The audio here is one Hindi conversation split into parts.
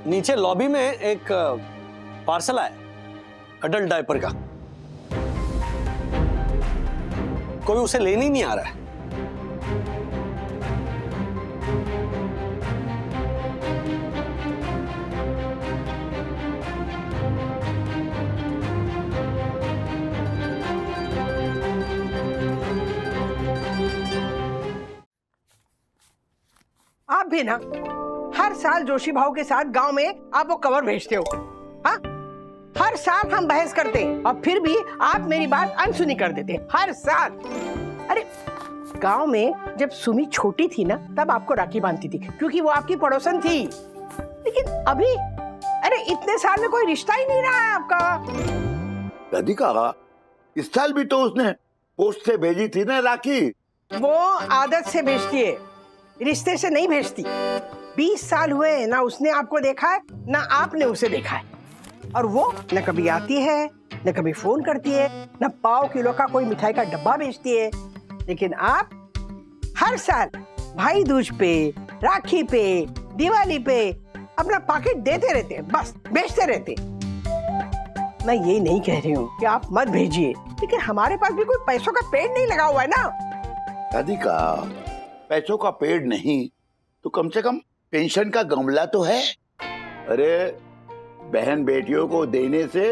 नीचे लॉबी में एक पार्सल आया अडल्ट डायपर का, कोई उसे लेने ही नहीं आ रहा है। आप भी ना हर साल जोशी भाव के साथ गांव में आप वो कवर भेजते हो। हाँ, हर साल हम बहस करते और फिर भी आप मेरी बात अनसुनी कर देते हर साल। अरे गांव में जब सुमी छोटी थी ना तब आपको राखी बांधती थी क्योंकि वो आपकी पड़ोसन थी, लेकिन अभी अरे इतने साल में कोई रिश्ता ही नहीं रहा है आपका। राधिका, इस साल भी तो उसने पोस्ट से भेजी थी ना राखी। वो आदत से भेजती है, रिश्ते से नहीं भेजती। 20 साल हुए ना उसने आपको देखा है ना आपने उसे देखा है, और वो न कभी आती है न कभी फोन करती है, न पाव किलो का कोई मिठाई का डब्बा बेचती है। लेकिन आप हर साल भाई दूज पे, राखी पे, दिवाली पे अपना पैकेट देते रहते हैं, बस बेचते रहते। मैं ये नहीं कह रही हूँ कि आप मत भेजिए, लेकिन हमारे पास भी कोई पैसों का पेड़ नहीं लगा हुआ है ना। राधिका, पैसों का पेड़ नहीं तो कम से कम पेंशन का गमला तो है। अरे बहन बेटियों को देने से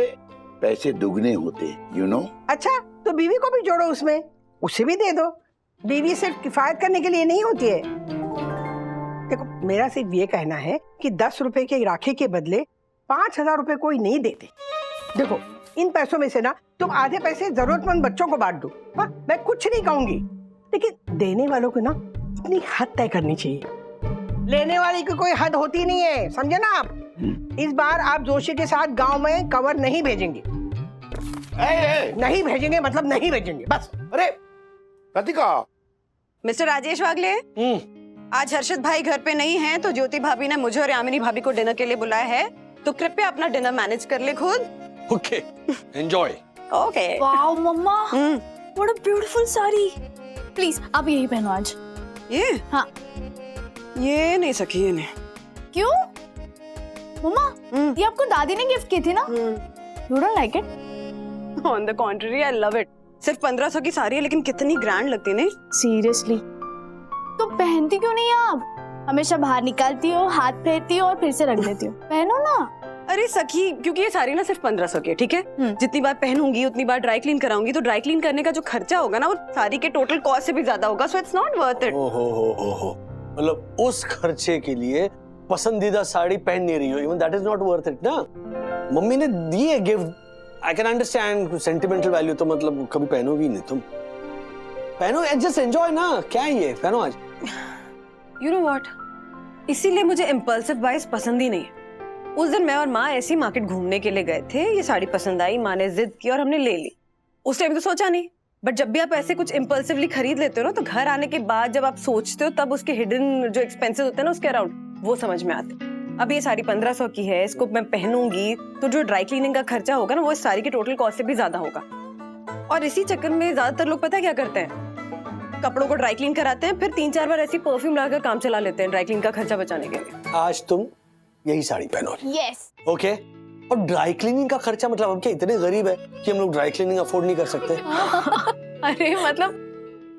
पैसे दुगने होते, यू नो। अच्छा तो बीवी को भी जोड़ो उसमें, उसे भी दे दो। बीवी सिर्फ किफायत करने के लिए नहीं होती है। देखो मेरा सिर्फ ये कहना है कि 10 रुपए के राखी के बदले 5000 रुपए कोई नहीं देते। देखो इन पैसों में से ना तुम आधे पैसे जरूरतमंद बच्चों को बांट दो। हाँ, मैं कुछ नहीं कहूंगी, लेकिन देने वालों को ना अपनी हद तय करनी चाहिए। लेने वाले की कोई हद होती नहीं है, समझे ना आप। इस बार आप जोशी के साथ गांव में कवर नहीं भेजेंगे। नहीं भेजेंगे मतलब नहीं भेजेंगे, बस। अरे राधिका। मिस्टर राजेश वागले, आज हर्षद भाई घर पे नहीं हैं, तो ज्योति भाभी ने मुझे और यामिनी भाभी को डिनर के लिए बुलाया है, तो कृपया अपना डिनर मैनेज कर ले खुद। Okay, enjoy. Okay. Wow mamma, what a beautiful sari. Please आप यही पहनो आज। ये? हाँ। ये नहीं सकी, ये नहीं। क्यों? मम्मा, ये आपको दादी ने गिफ्ट की थी ना? You don't like it? On the contrary, I love it. सिर्फ 1500 की साड़ी है, लेकिन कितनी ग्रैंड लगती है नहीं? Seriously? तो पहनती क्यों नहीं आप? हमेशा बाहर निकालती हो, हाथ फेरती हो और फिर से रख देती हो। पहनो ना। अरे सखी, क्योंकि ये साड़ी ना सिर्फ 1500 की है, ठीक है? जितनी बार पहनूंगी उतनी बार ड्राई क्लीन कराऊंगी, तो ड्राई क्लीन करने का जो खर्चा होगा ना वो साड़ी के टोटल कॉस्ट से भी ज्यादा होगा, so it's not worth it. ओहो, मतलब उस खर्चे के लिए पसंदीदा साड़ी पहन नहीं रही हो, even that is not worth it ना। मम्मी ने दी है gift, I can understand sentimental value, तो मतलब कभी पहनोगी नहीं तुम। पहनो, जस्ट एंजॉय ना, क्या है ये, पहनो आज। You know what? इसीलिए मुझे इम्पल्सिव बाइज पसंद ही नहीं है। उस दिन मैं और माँ ऐसी मार्केट घूमने के लिए गए थे, ये साड़ी पसंद आई, माँ ने जिद की और हमने ले ली। उस टाइम तो सोचा नहीं, बट जब भी आप ऐसे कुछ इम्पल्सिवली खरीद लेते हो ना, तो घर आने के बाद जब आप सोचते हो तब उसके हिडन जो एक्सपेंसेस होते हैं ना उसके अराउंड, वो समझ में आते। अब ये साड़ी 1500 की है, इसको मैं पहनूंगी तो जो ड्राई क्लीनिंग का खर्चा होगा ना वो इस साड़ी के टोटल कॉस्ट से भी ज्यादा होगा। और इसी चक्कर में ज्यादातर लोग पता है क्या करते हैं, कपड़ों को ड्राई क्लीन कराते हैं, फिर 3-4 बार ऐसी परफ्यूम लगाकर काम चला लेते हैं ड्राई क्लीन का खर्चा बचाने के लिए। आज तुम यही साड़ी पहनो। यस। ओके। और ड्राई क्लीनिंग का खर्चा, मतलब हम क्या इतने गरीब है कि हम लोग ड्राई क्लीनिंग अफोर्ड नहीं कर सकते? अरे मतलब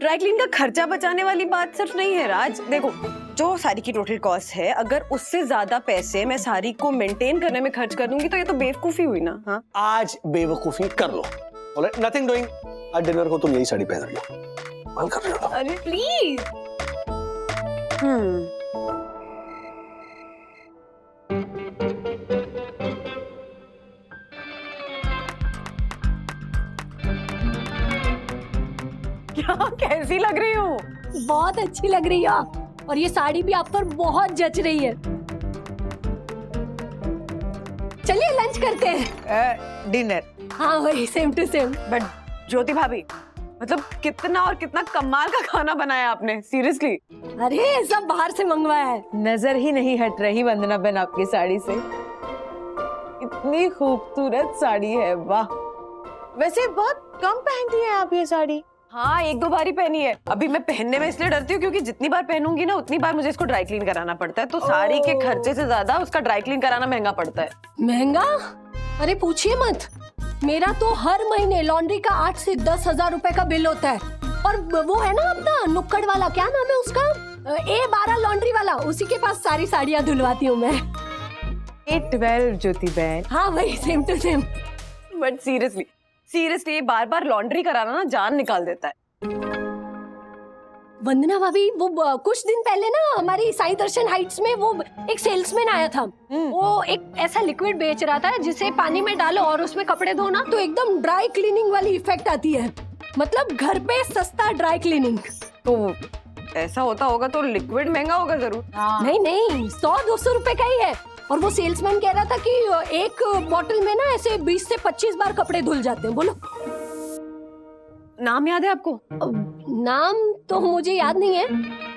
ड्राई क्लीन का खर्चा बचाने वाली बात सिर्फ नहीं है राज। देखो जो साड़ी की टोटल कॉस्ट है, अगर उससे ज्यादा पैसे मैं साड़ी को मेंटेन करने में खर्च कर दूंगी तो ये तो बेवकूफी हुई ना। हाँ, आज बेवकूफी कर लो। Alright, nothing doing. आज डिनर को तुम यही साड़ी पहन रही हो। मान कर रही हो? अरे प्लीज। क्या कैसी लग रही हो? बहुत अच्छी लग रही है आप, और ये साड़ी भी आप पर बहुत जच रही है। चलिए लंच करते हैं। डिनर? हाँ वही, सेम टू सेम। बट ज्योति भाभी, मतलब कितना और कितना कमाल का खाना बनाया आपने, सीरियसली। अरे सब बाहर से मंगवाया है। नजर ही नहीं हट रही वंदना बहन आपकी साड़ी से, इतनी खूबसूरत साड़ी है, वाह। वैसे बहुत कम पहनती हैं आप ये साड़ी। हाँ, एक दो बार ही पहनी है। अभी मैं पहनने में इसलिए डरती हूँ क्योंकि जितनी बार पहनूंगी ना उतनी बार मुझे इसको ड्राई क्लीन कराना पड़ता है, तो साड़ी के खर्चे से ज्यादा उसका ड्राई क्लीन कराना महंगा पड़ता है। महंगा? अरे पूछिए मत, मेरा तो हर महीने लॉन्ड्री का 8 से 10 हजार रुपए का बिल होता है। और वो है ना अपना नुक्कड़ वाला, क्या नाम है उसका, A12 लॉन्ड्री वाला, उसी के पास सारी साड़ियाँ धुलवाती हूँ मैं। A12 ज्योति बहन। हाँ वही, same to same. But seriously ये बार बार लॉन्ड्री कराना ना जान निकाल देता है। वंदना भाभी, वो कुछ दिन पहले ना हमारी साई दर्शन हाइट्स में वो एक सेल्समैन आया था। वो एक ऐसा लिक्विड बेच रहा था जिसे पानी में डालो और उसमें कपड़े धो ना तो एकदम ड्राई क्लीनिंग वाली इफेक्ट आती है। मतलब घर पे सस्ता ड्राई क्लीनिंग। तो ऐसा होता होगा तो लिक्विड महंगा होगा जरूर। नहीं, 100-200 रुपए का ही है। और वो सेल्समैन कह रहा था कि एक बॉटल में ना ऐसे 20 से 25 बार कपड़े धुल जाते हैं। बोलो, नाम याद है आपको? नाम तो मुझे याद नहीं है,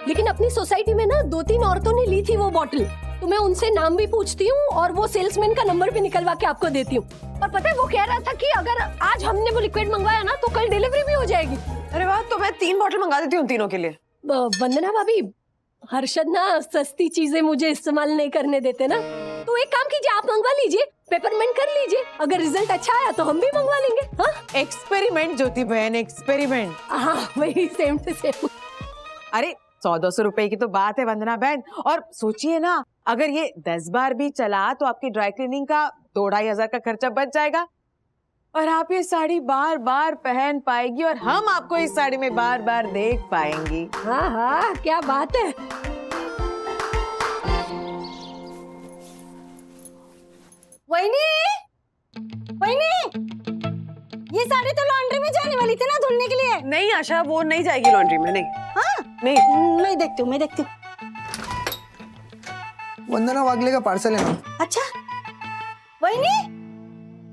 लेकिन अपनी सोसाइटी में ना 2-3 औरतों ने ली थी वो बॉटल। तो मैं उनसे नाम भी पूछती हूँ और वो सेल्समैन का नंबर भी निकलवा के आपको देती हूँ। और पता है वो कह रहा था कि अगर आज हमने वो लिक्विड मंगवाया ना तो कल डिलीवरी भी हो जाएगी। अरे वाह, तो मैं 3 बॉटल मंगा देती हूँ तीनों के लिए। वंदना भाभी, हर्षद ना सस्ती चीजें मुझे इस्तेमाल नहीं करने देते ना, तो एक काम कीजिए, आप मंगवा लीजिए, पेपरमेंट कर लीजिए। अगर रिजल्ट अच्छा आया तो हम भी मंगवा लेंगे। हाँ, एक्सपेरिमेंट ज्योति बहन, एक्सपेरिमेंट। हाँ वही, सेम टू सेम। अरे 100-200 रुपए की तो बात है वंदना बहन। और सोचिए ना, अगर ये 10 बार भी चला तो आपकी ड्राई क्लीनिंग का 2-2.5 हजार का खर्चा बच जाएगा और आप ये साड़ी बार बार पहन पाएगी और हम आपको इस साड़ी में बार बार देख पाएंगी। हाँ हाँ, क्या बात है। वहीनी, ये साड़ी तो लॉन्ड्री में जाने वाली थी ना धुलने के लिए। नहीं आशा, वो नहीं जाएगी लॉन्ड्री में। नहीं। हाँ? नहीं, मैं देखती हूँ। वंदना वागले का पार्सल है ना। अच्छा, वहीनी,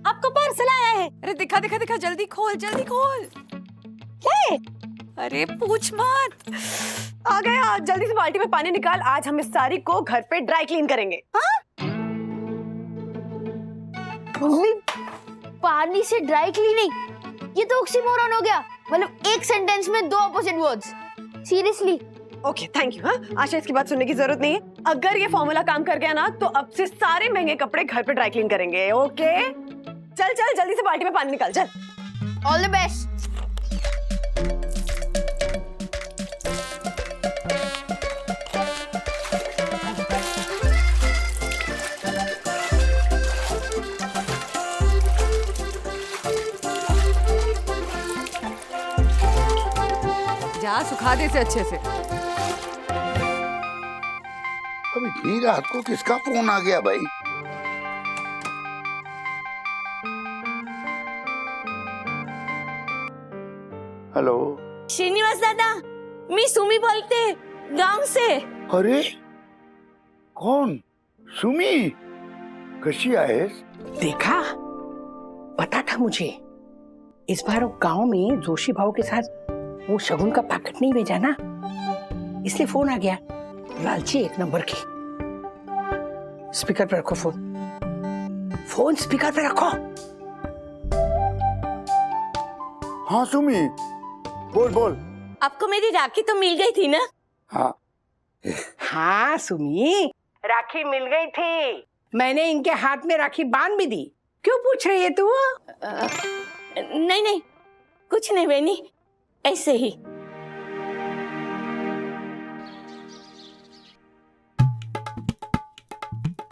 आपको पार्सल आया है। अरे दिखा, जल्दी खोल। क्या है? अरे पूछ मत। आ गया, जल्दी से बाल्टी में पानी निकाल। आज हम इस साड़ी को घर पे ड्राई क्लीन करेंगे। पानी से ड्राई क्लीनिंग, ये तो ऑक्सीमोरन हो गया। मतलब एक सेंटेंस में 2 opposite words. Seriously. Okay, thank you. हाँ, आशा इसकी बात सुनने की जरूरत नहीं है। अगर ये फॉर्मूला काम कर गया ना तो अब से सारे महंगे कपड़े घर पे ड्राई क्लीन करेंगे। ओके, चल जल्दी से बाल्टी में पानी निकाल, चल। All the best. जा सुखा दे इसे अच्छे से। अब इतनी रात को किसका फोन आ गया भाई? हेलो, श्रीनिवास दादा, मी सुमी बोलते, गांव से। अरे कौन? सुमी, कशी आहेस? देखा, पता था मुझे। इस बार गांव में जोशी भाव के साथ वो शगुन का पैकेट नहीं भेजा ना, इसलिए फोन आ गया। लालची 1 नंबर की। स्पीकर पे रखो फोन स्पीकर पे रखो। हाँ सुमी, बोल। आपको मेरी राखी तो मिल गई थी ना? हाँ हाँ सुमी, राखी मिल गई थी। मैंने इनके हाथ में राखी बांध भी दी। क्यों पूछ रही है तू? नहीं, कुछ नहीं बहनी, ऐसे ही।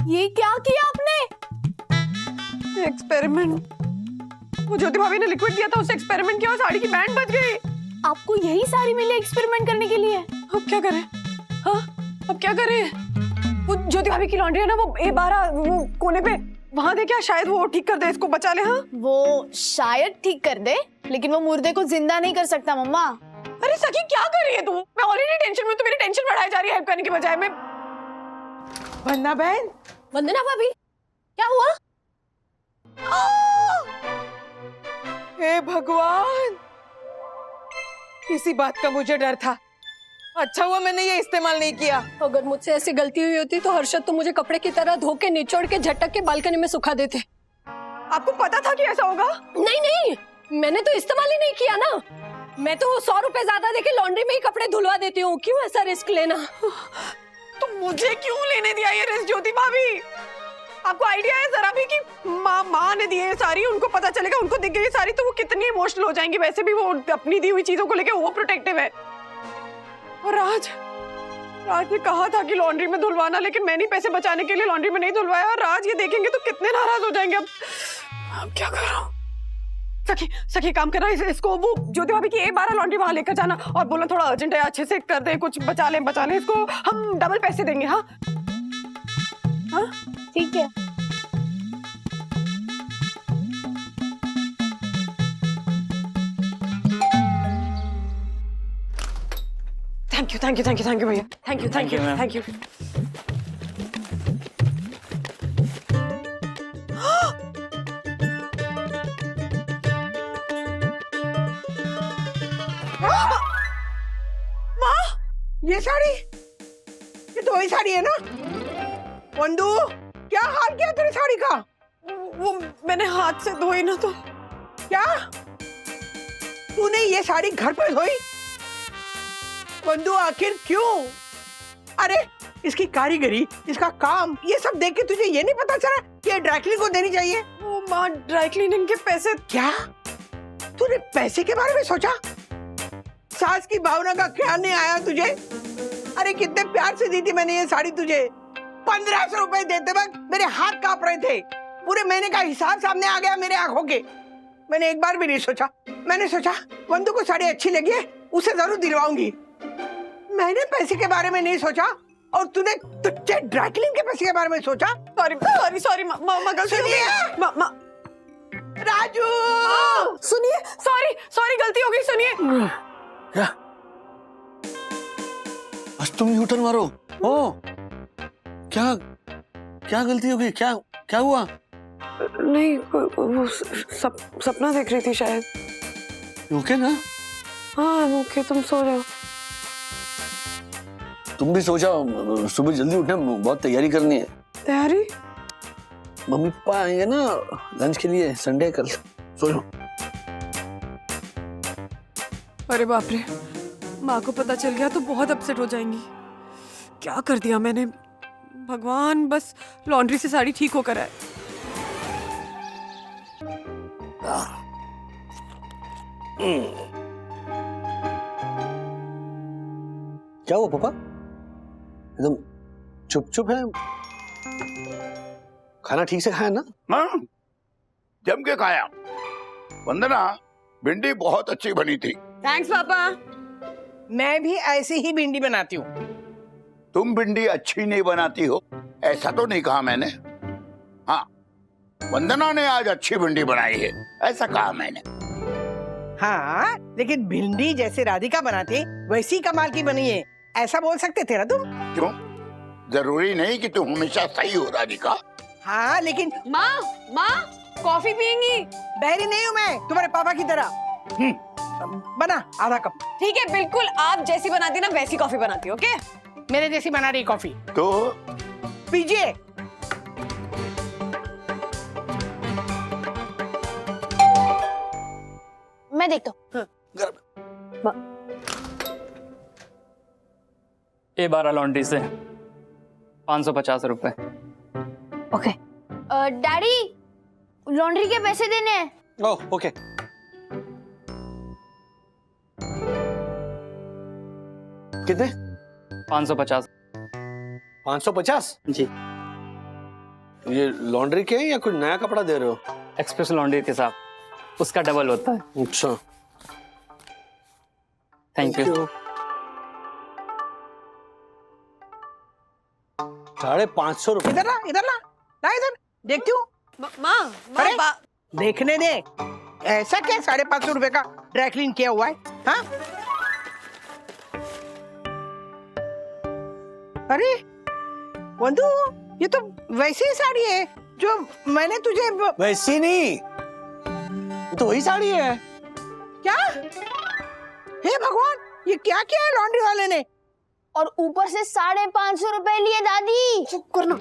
ये क्या किया आपने? एक्सपेरिमेंट। वो ज्योति भाभी ने लिक्विड दिया था, उससे एक्सपेरिमेंट किया और साड़ी की बैंड बच गई। आपको यही साड़ी मिली एक्सपेरिमेंट करने के लिए? अब क्या करें? हाँ, अब क्या करें? वो ज्योति भाभी की लॉन्ड्री है ना, वो A12 वो कोने पे, वहां दे क्या, शायद वो ठीक कर दे, इसको बचा ले। हाँ, वो शायद ठीक कर दे, लेकिन वो मुर्दे को जिंदा नहीं कर सकता मम्मा। अरे सखी क्या कर रही है तू? मैं ऑलरेडी टेंशन में, तो मेरी टेंशन बढ़ाई जा रही है हेल्प करने की बजाय। मैं वंदना बहन, वंदना भाभी, क्या हुआ? हे भगवान, इसी बात का मुझे डर था। अच्छा हुआ मैंने ये इस्तेमाल नहीं किया। अगर मुझसे ऐसी गलती हुई होती तो हर्षद तो मुझे कपड़े की तरह धो के निचोड़ के झटक के बालकनी में सुखा देते। आपको पता था कि ऐसा होगा? नहीं, मैंने तो इस्तेमाल ही नहीं किया ना। मैं तो 100 रुपए ज्यादा देके लॉन्ड्री में ही कपड़े धुलवा देती हूँ, क्यों ऐसा रिस्क लेना? तो मुझे क्यों लेने दिया ये रिस्क ज्योति भाभी? आपको आइडिया है जरा भी कि माँ ने दी है सारी, उनको पता चलेगा, उनको दिख गई सारी तो वो कितनी इमोशनल हो जाएंगी। वैसे भी वो अपनी दी हुई चीजों को लेके वो प्रोटेक्टिव है। और राज ने कहा था कि लॉन्ड्री में धुलवाना, लेकिन मैंने पैसे बचाने के लिए लॉन्ड्री में नहीं धुलवाया। और राज ये देखेंगे तो कितने नाराज हो जाएंगे। अब क्या करूं? सखी काम करना, इसको वो ज्योति भाभी की 12 लॉन्ड्री वहां लेकर जाना और बोलना थोड़ा अर्जेंट है, अच्छे से कर दे, कुछ बचा ले, इसको हम डबल पैसे देंगे। हाँ हाँ ठीक है। थैंक यू भैया, थैंक यू। ये साड़ी, ये तो वही साड़ी है ना? वंदू, क्या हाल किया तेरी साड़ी का? वो मैंने हाथ से धोई ना तो। क्या तूने ये साड़ी घर पर धोई? वंदू आखिर क्यों? अरे इसकी कारीगरी, इसका काम, ये सब देख के तुझे ये नहीं पता चला कि ये ड्राई क्लीनिंग को देनी चाहिए? वो माँ, ड्राई क्लीनिंग के पैसे। क्या तूने पैसे के बारे में सोचा? सास की भावना का ख्याल नहीं आया तुझे? अरे कितने प्यार से दी थी मैंने ये साड़ी तुझे। 1500 रुपए देते वक्त मेरे हाथ कांप रहे थे। पूरे महीने का हिसाब सामने आ गया मेरे आंखों के। मैंने एक बार भी नहीं सोचा। मैंने सोचा वंदू को साड़ी अच्छी लगी है, उसे जरूर दिलवाऊंगी। मैंने पैसे के बारे में नहीं सोचा और तूने तुझे ड्राई क्लीनिंग के पैसे के बारे में सोचा। सॉरी माँ, गलती राजू, सुनिए, सॉरी गलती हो गई, सुनिए। क्या? बस तुम यूटर्न मारो। ओ, क्या गलती हो गई? क्या हुआ? नहीं, वो सपना देख रही थी शायद। ओके ना? हाँ ओके, तुम सो जाओ। तुम भी सो जाओ, सुबह जल्दी उठना, बहुत तैयारी करनी है। तैयारी? मम्मी पापा आएंगे ना लंच के लिए, संडे कल। सो जाओ। अरे बाप रे, माँ को पता चल गया तो बहुत अपसेट हो जाएंगी। क्या कर दिया मैंने? भगवान, बस लॉन्ड्री से साड़ी ठीक होकर आए। क्या हुआ पापा? एकदम चुप है। खाना ठीक से खाया ना? हाँ, जम के खाया। वंदना, भिंडी बहुत अच्छी बनी थी। थैंक्स पापा। मैं भी ऐसे ही भिंडी बनाती हूँ। तुम भिंडी अच्छी नहीं बनाती हो ऐसा तो नहीं कहा मैंने। हाँ, वंदना ने आज अच्छी भिंडी बनाई है ऐसा कहा मैंने। हाँ, लेकिन भिंडी जैसे राधिका बनाती वैसी कमाल की बनी है, ऐसा बोल सकते थे ना तुम? क्यों? जरूरी नहीं कि तुम हमेशा सही हो राधिका। हाँ लेकिन माँ कॉफी पियेंगी? बहरी नहीं हूँ मैं तुम्हारे पापा की तरह। बना आधा कप। ठीक है, बिल्कुल आप जैसी बनाती ना वैसी कॉफी बनाती, ओके? मेरे जैसी बना रही कॉफी तो पीजिए। मैं देखता हूँ। ये 12 लॉन्ड्री से 550 रुपए। ओके। डैडी, लॉन्ड्री के पैसे देने हैं। Oh okay. कितने? 550। 550? जी। ये लॉन्ड्री के हैं या कोई नया कपड़ा दे रहे हो? एक्सप्रेस लॉन्ड्री के साथ उसका डबल होता है। अच्छा, थैंक यू। 550 रुपए। इधर ला इधर देखती हूँ। अरे देखने दे। ऐसा क्या 550 रुपए का ड्राई क्लीन किया हुआ है? हाँ? अरे वंदू, ये तो वैसी ही साड़ी है जो मैंने तुझे वैसी नहीं, ये तो वही साड़ी है। क्या? हे भगवान, ये क्या किया है लॉन्ड्री वाले ने? और ऊपर से 550 रुपए लिए दादी। चुप करना।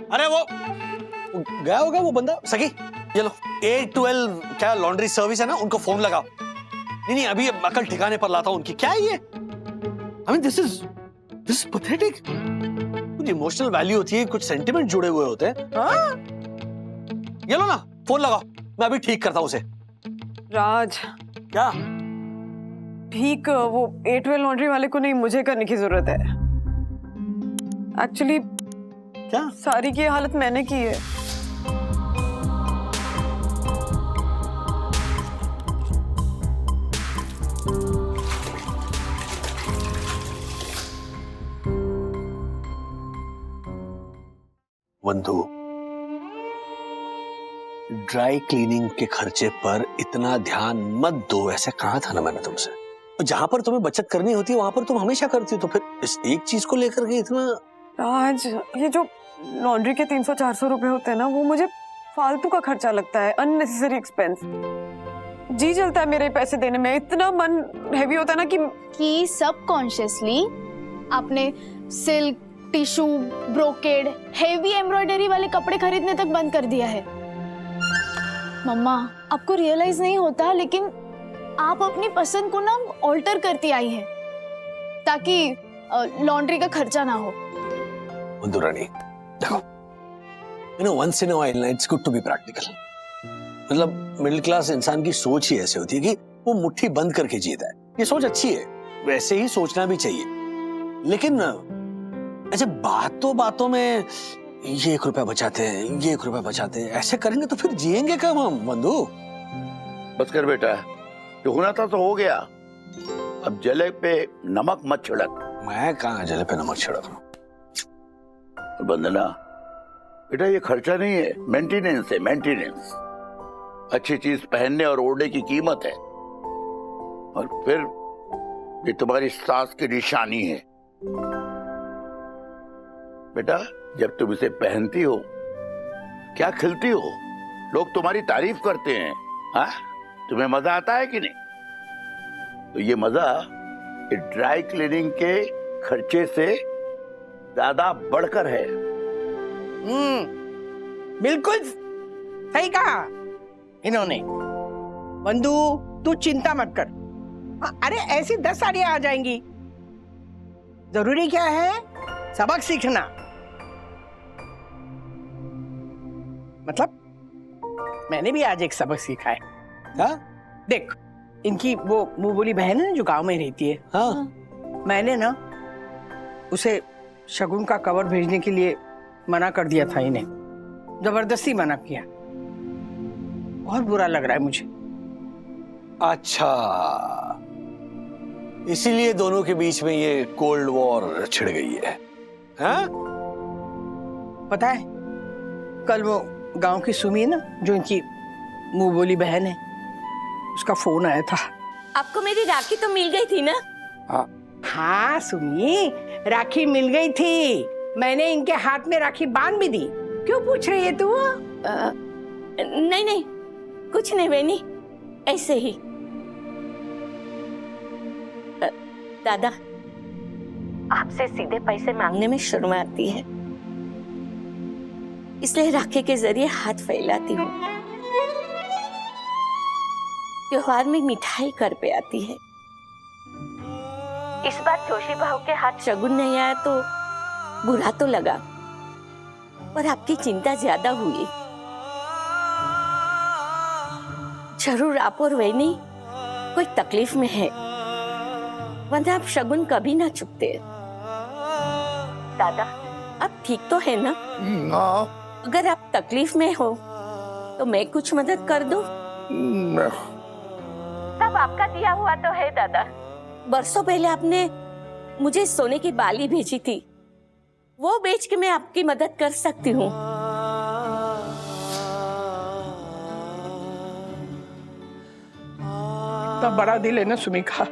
अरे वो गया होगा वो बंदा। सखी, ये लो 812 क्या लॉन्ड्री सर्विस है ना, उनको फोन लगाओ। नहीं अभी अकल ठिकाने पर लाता हूं उनकी। क्या है ये? I mean this is pathetic. कुछ इमोशनल वैल्यू होती है, कुछ सेंटिमेंट जुड़े हुए होते हैं। हाँ? ये लो ना, फोन लगाओ, मैं अभी ठीक करता हूं उसे। राज, क्या? ठीक वो A12 लॉन्ड्री वाले को नहीं, मुझे करने की जरूरत है। एक्चुअली क्या? सारी की हालत मैंने की है। वंदु, ड्राई क्लीनिंग के खर्चे पर इतना ध्यान मत दो, ऐसे कहा था ना मैंने तुमसे। जहां पर तुम्हें बचत करनी होती है वहां पर तुम हमेशा करती हो, तो फिर इस एक चीज को लेकर के इतना। राज, ये जो लॉन्ड्री के 300-400 रुपए होते हैं ना, वो मुझे फालतू का खर्चा लगता है, अननेसेसरी एक्सपेंस। जी चलता है मेरे पैसे देने में, इतना मन हैवी होता है ना कि सबकॉन्शियसली आपने silk, tissue, brocade, heavy embroidery वाले कपड़े खरीदने तक बंद कर दिया है। मम्मा, आपको रियलाइज नहीं होता, लेकिन आप अपनी पसंद को ना ऑल्टर करती आई हैं ताकि लॉन्ड्री का खर्चा ना हो। वंदु रानी, देखो, you know once in a while it's good to be practical. मतलब मिडिल क्लास इंसान की सोच ही ऐसे होती है कि वो मुट्ठी बंद करके जीता है। ये सोच अच्छी है, वैसे ही सोचना भी चाहिए, लेकिन ऐसे बातों में ये 1 रुपया बचाते हैं, ये 1 रुपया बचाते हैं, ऐसे करेंगे तो फिर जिएंगे कब हम वंदु? बस कर बेटा, जो होना था तो हो गया। अब जले पे नमक मत छिड़क। मैं कहाँ जले पे नमक छिड़क रहा हूं? वंदना बेटा, ये खर्चा नहीं है, मेंटेनेंस है, मेंटेनेंस। अच्छी चीज पहनने और ओढ़ने की कीमत है, और फिर ये तुम्हारी सास की निशानी है। बेटा, जब तुम इसे पहनती हो क्या खिलती हो, लोग तुम्हारी तारीफ करते हैं। हाँ, तुम्हें मजा आता है कि नहीं? तो ये मजा ड्राई क्लीनिंग के खर्चे से ज्यादा बढ़कर है। बिल्कुल सही कहा इन्होंने। वंदु, तू चिंता मत कर। अरे ऐसी 10 साड़ियां आ जाएंगी। जरूरी क्या है? सबक सीखना। मतलब मैंने भी आज एक सबक सीखा है। हाँ? देख, इनकी वो मुंह बोली बहन है ना जो गांव में रहती है। हाँ। मैंने ना उसे शगुन का कवर भेजने के लिए मना कर दिया था, इन्हें जबरदस्ती मना किया। बहुत बुरा लग रहा है मुझे। अच्छा, इसीलिए दोनों के बीच में ये कोल्ड वॉर छिड़ गई है। हाँ? पता है, कल वो गांव की सुमी ना, जो इनकी मुंह बोली बहन है, उसका फोन आया था। आपको मेरी राखी तो मिल गई थी ना? हाँ सुमी, राखी मिल गई थी। मैंने इनके हाथ में राखी बांध भी दी। क्यों पूछ रही है तू? नहीं, कुछ नहीं बहनी, ऐसे ही। दादा, आपसे सीधे पैसे मांगने में शर्म आती है, इसलिए राखी के जरिए हाथ फैलाती हूँ। त्योहार में मिठाई घर पे आती है। इस बार जोशी भाव के हाथ शगुन नहीं आया तो बुरा तो लगा, पर आपकी चिंता ज्यादा हुई। जरूर आप और वैनी कोई तकलीफ में है, वरना आप शगुन कभी ना चुकते। दादा, आप ठीक तो है ना? अगर आप तकलीफ में हो तो मैं कुछ मदद कर दूं? सब आपका दिया हुआ तो है दादा। बरसों पहले आपने मुझे सोने की बाली भेजी थी, वो बेच के मैं आपकी मदद कर सकती हूँ। इतना बड़ा दिल है ना सुमी का।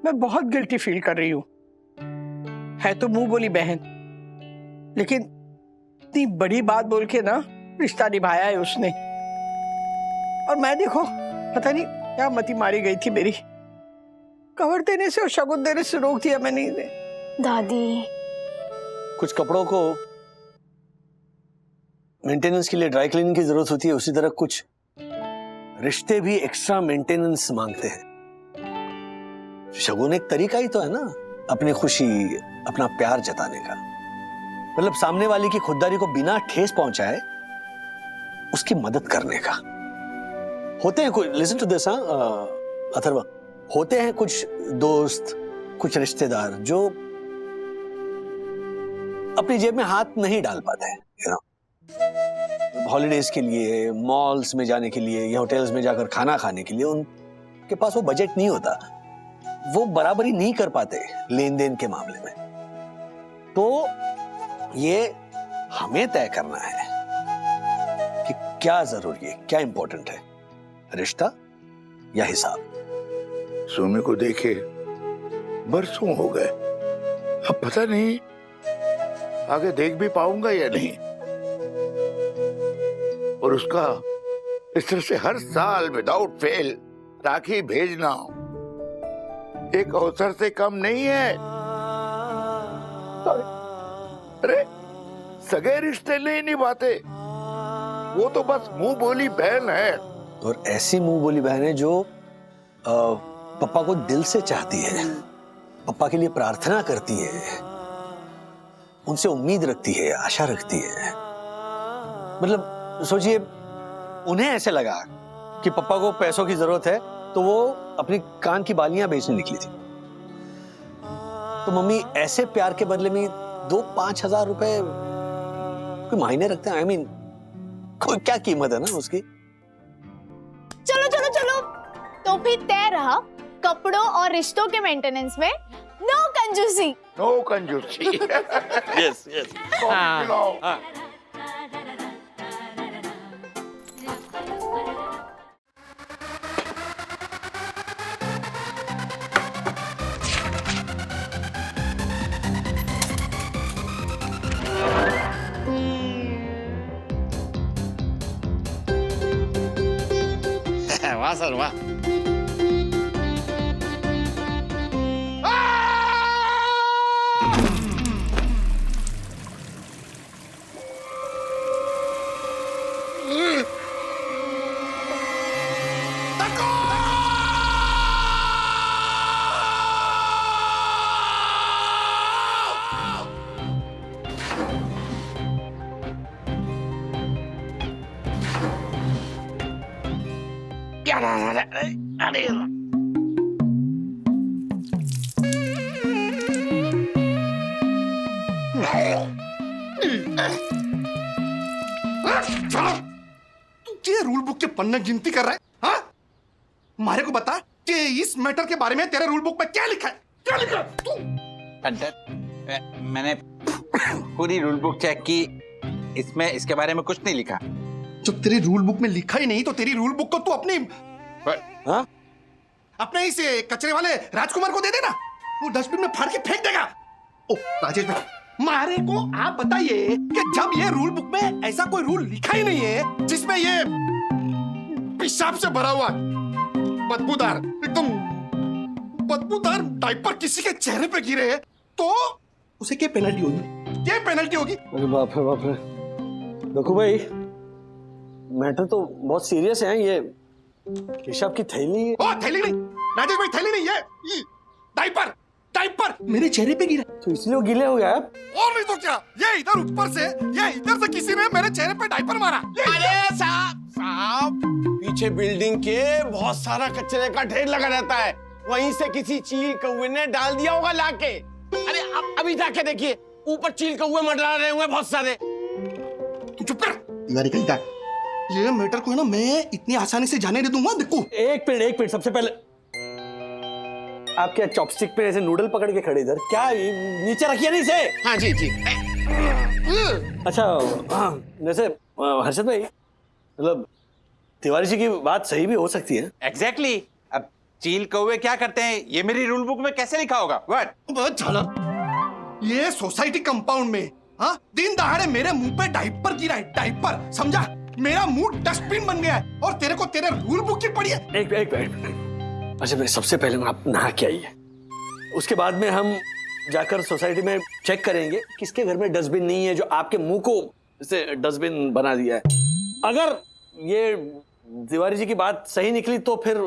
मैं बहुत गिल्टी फील कर रही हूँ। है तो मुंह बोली बहन, लेकिन इतनी बड़ी बात बोल के ना रिश्ता निभाया है उसने। और मैं देखो, पता नहीं क्या मती मारी गई थी मेरी। कवर देने से और शगुन देने से रोक दिया मैंने इन्हें। दादी, कुछ कपड़ों को मेंटेनेंस के लिए ड्राई क्लीनिंग की जरूरत होती है, उसी तरह कुछ रिश्ते भी एक्स्ट्रा मेंटेनेंस मांगते हैं। शगुन एक तरीका ही तो है ना अपनी खुशी, अपना प्यार जताने का। मतलब सामने वाले की खुददारी को बिना ठेस पहुंचाए उसकी मदद करने का। होते हैं कुछ, लिसन टू दिस अथर्वा, होते हैं कुछ दोस्त, कुछ रिश्तेदार जो अपनी जेब में हाथ नहीं डाल पाते हैं, यू नो। हॉलीडेज के लिए, मॉल्स में जाने के लिए या होटल्स में जाकर खाना खाने के लिए उनके पास वो बजट नहीं होता, वो बराबरी नहीं कर पाते लेन देन के मामले में। तो ये हमें तय करना है कि क्या जरूरी है, क्या इंपॉर्टेंट है, रिश्ता या हिसाब। सुमी को देखे बरसों हो गए, अब पता नहीं आगे देख भी पाऊंगा या नहीं। और उसका इस तरह से हर साल विदाउट फेल राखी भेजना एक अवसर से कम नहीं है। अरे सगे रिश्ते नहीं निभाते, वो तो बस मुंह बोली बहन है। और ऐसी मुंह बोली बहन है जो पप्पा को दिल से चाहती है, पप्पा के लिए प्रार्थना करती है, उनसे उम्मीद रखती है, आशा रखती है। मतलब सोचिए, उन्हें ऐसे लगा कि पप्पा को पैसों की जरूरत है तो वो अपनी कान की बालियां बेचने निकली थी। तो मम्मी ऐसे प्यार के बदले में 2-5 हजार रुपए कोई मायने रखते हैं? आई मीन कोई क्या कीमत है ना उसकी। चलो चलो चलो, तो फिर तय रहा कपड़ों और रिश्तों के मेंटेनेंस में नो कंजूसी। नो कंजूसी। Yes yes. वाह सर वाह। ये रूल बुक के पन्ने गिनती कर रहा है? हाँ? मारे को बता कि इस मैटर के बारे में तेरे रूल बुक में क्या लिखा है? क्या लिखा है? मैंने पूरी रूल बुक चेक की, इसमें इसके बारे में कुछ नहीं लिखा। जब तेरी रूल बुक में लिखा ही नहीं तो तेरी रूल बुक को तू अपनी हाँ? अपने इस कचरे वाले राजकुमार को दे देना, वो डस्टबिन में फाड़ के फेंक देगा। ओ राजेश भाई, मारे को आप बताइए कि जब ये रूल बुक में ऐसा कोई रूल लिखा ही नहीं है जिसमें ये पेशाब से भरा हुआ बदबूदार, एकदम बदबूदार डायपर किसी के चेहरे पे गिरे तो उसे क्या पेनल्टी होगी? क्या पेनल्टी होगी? अरे बाप रे बाप रे। देखो भाई, मैटर तो बहुत सीरियस है। ये पेशाब की थैली है। ओ थैली नहीं राजेश भाई, थैली नहीं, ये डायपर डायपर मेरे चेहरे पे गिरा तो इसलिए वो गीले हो गया है। और नहीं तो क्या, ये इधर ऊपर से, ये इधर से किसी ने मेरे चेहरे पे डायपर मारा। अरे साहब, पीछे बिल्डिंग के बहुत सारा कचरे का ढेर लगा रहता है, वहीं से किसी चील कौवे ने डाल दिया होगा लाके। अरे अभी जाके देखिए, ऊपर चील कौवे मंडरा रहे होंगे बहुत सारे। तू चुप कर, दीवारी कहीं का। ये मैटर को है ना मैं इतनी आसानी से जाने नहीं दूंगा। देखो एक मिनट, सबसे पहले आप क्या चॉपस्टिक पे ऐसे नूडल पकड़ के खड़े इधर? क्या नीचे रखिए नहीं इसे? हाँ जी जी। अच्छा हाँ, वैसे हर्षद भाई, मतलब तिवारी जी की बात सही भी हो सकती है। एग्जैक्टली। अब चील कौवे क्या करते हैं ये मेरी रूल बुक में कैसे लिखा होगा? व्हाट? बहुत झाला। ये सोसाइटी कंपाउंड में हाँ दिन दहाड़े मेरे मुंह पे डायपर गिरा है, डायपर, समझा? मेरा मुंह डस्टबिन बन गया है और तेरे को तेरे रूल बुक की पड़ी है। एक मिनट। अच्छा भाई, सबसे पहले आप नहा के आइए, उसके बाद में हम जाकर सोसाइटी में चेक करेंगे किसके घर में डस्टबिन नहीं है जो आपके मुंह को इसे डस्टबिन बना दिया है। अगर ये तिवारी जी की बात सही निकली तो फिर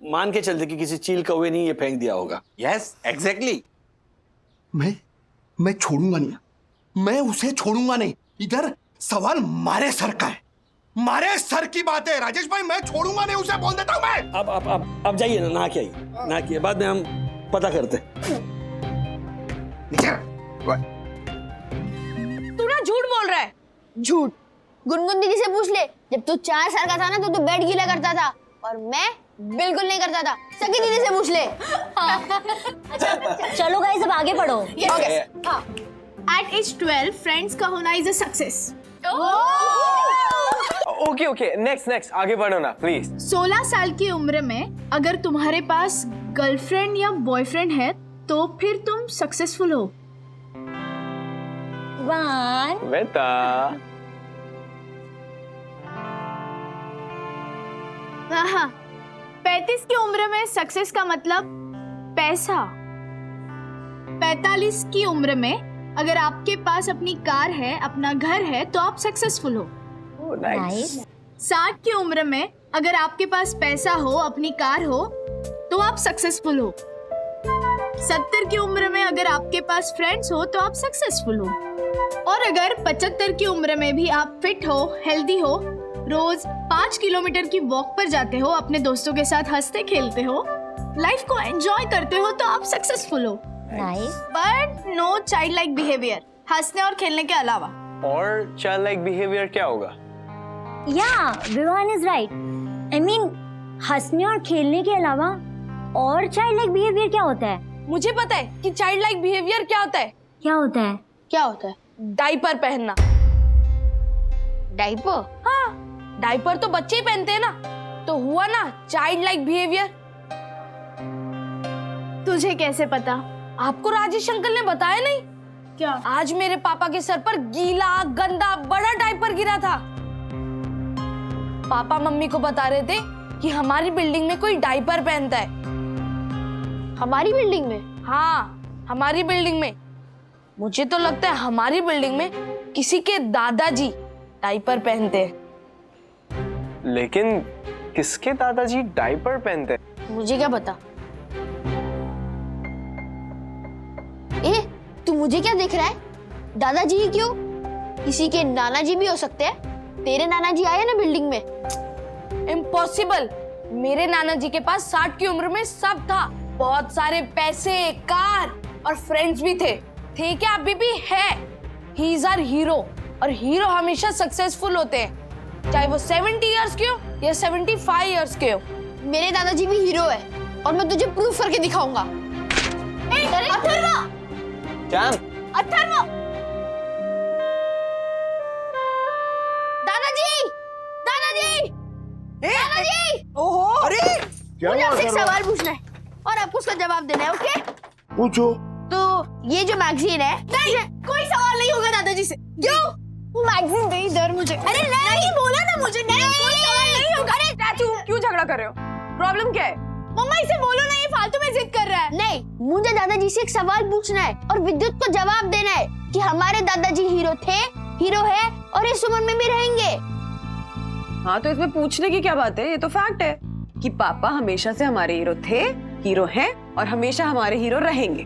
मान के चलते कि किसी चील कौवे ने ये फेंक दिया होगा। Yes exactly. मैं छोड़ूंगा नहीं, मैं उसे छोड़ूंगा नहीं। इधर सवाल मारे सर का है, मारे सर की बात है राजेश भाई, मैं छोड़ूंगा नहीं उसे, बोल देता हूं मैं। अब जाइए ना, नहा के आइए, नहा के बाद में हम पता करते हैं। तू ना झूठ बोल रहा है। झूठ। गुनगुन दीदी से पूछ ले, जब तू 4 साल का था ना तो तू बेड गीला करता था और मैं बिल्कुल नहीं करता था। सकी दीदी से पूछ ले। चलो गाइस अब आगे बढ़ो। At age 12, friends का होना is a success. Okay next आगे बढ़ो ना प्लीज। 16 साल की उम्र में अगर तुम्हारे पास गर्लफ्रेंड या बॉयफ्रेंड है तो फिर तुम सक्सेसफुल हो। बेटा हाँ, 35 की उम्र में सक्सेस का मतलब पैसा। 45 की उम्र में अगर आपके पास अपनी कार है, अपना घर है तो आप सक्सेसफुल हो। नाइस। 60 की उम्र में अगर आपके पास पैसा हो, अपनी कार हो तो आप सक्सेसफुल हो। 70 की उम्र में अगर आपके पास फ्रेंड्स हो तो आप सक्सेसफुल हो। और अगर 75 की उम्र में भी आप फिट हो, हेल्दी हो, रोज 5 किलोमीटर की वॉक पर जाते हो, अपने दोस्तों के साथ हंसते खेलते हो, लाइफ को एंजॉय करते हो तो आप सक्सेसफुल हो। But no child like behaviour, हंसने और खेलने के अलावा। और चाइल्ड लाइक बिहेवियर क्या होगा? Vivan is right. I mean हंसने और खेलने के अलावा और चाइल्ड लाइक बिहेवियर क्या होता है? मुझे पता है कि चाइल्ड लाइक बिहेवियर क्या होता है। क्या होता है? क्या होता है? डाइपर पहनना। डाइपर? हाँ, डाइपर तो बच्चे ही पहनते हैं ना, तो हुआ ना चाइल्ड लाइक बिहेवियर। तुझे कैसे पता? आपको राजेश अंकल ने बताया नहीं क्या? आज मेरे पापा के सर पर गीला गंदा बड़ा डाइपर गिरा था। पापा मम्मी को बता रहे थे कि हमारी बिल्डिंग में कोई डाइपर पहनता है। हमारी बिल्डिंग में? हाँ, हमारी बिल्डिंग में। मुझे तो लगता है हमारी बिल्डिंग में किसी के दादाजी डाइपर पहनते हैं। लेकिन किसके दादाजी डाइपर पहनते हैं? मुझे क्या पता। तू मुझे क्या देख रहा है? दादाजी ही क्यों, किसी के नाना जी भी हो सकते हैं। तेरे नाना जी आए ना बिल्डिंग में। इम्पॉसिबल। मेरे नाना जी के पास 60 की उम्र में सब था, बहुत सारे पैसे, कार और फ्रेंड्स भी थे क्या? अभी भी है। ही इज आवर हीरो, और हीरो हमेशा सक्सेसफुल होते हैं, चाहे वो 70 इयर्स के हो या 75 इयर्स के हो। मेरे दादाजी भी हीरो है और मैं तुझे प्रूफ करके दिखाऊंगा। अथर्व! अथर्व! दादाजी! दादाजी! दादाजी! ओहो, अरे मुझे आपसे एक सवाल पूछना है और आपको उसका जवाब देना है, ओके? पूछो। तो ये जो मैगजीन है, नहीं, कोई सवाल नहीं होगा दादाजी से। क्यों? वो मैगजीन दे इधर मुझे। अरे नहीं बोला ना मुझे, नहीं कोई सवाल नहीं होगा। अरे चाचू क्यों झगड़ा कर रहे हो? प्रॉब्लम क्या है? मम्मा इसे बोलो ना, ये फालतू में जिद कर रहा है। नहीं, मुझे दादाजी से एक सवाल पूछना है और विद्युत को जवाब देना है कि हमारे दादाजी हीरो थे, हीरो है और इस उम्र में भी रहेंगे। हाँ तो इसमें पूछने की क्या बात है? ये तो फैक्ट है कि पापा हमेशा से हमारे हीरो थे, हीरो हैं और हमेशा हमारे हीरो रहेंगे।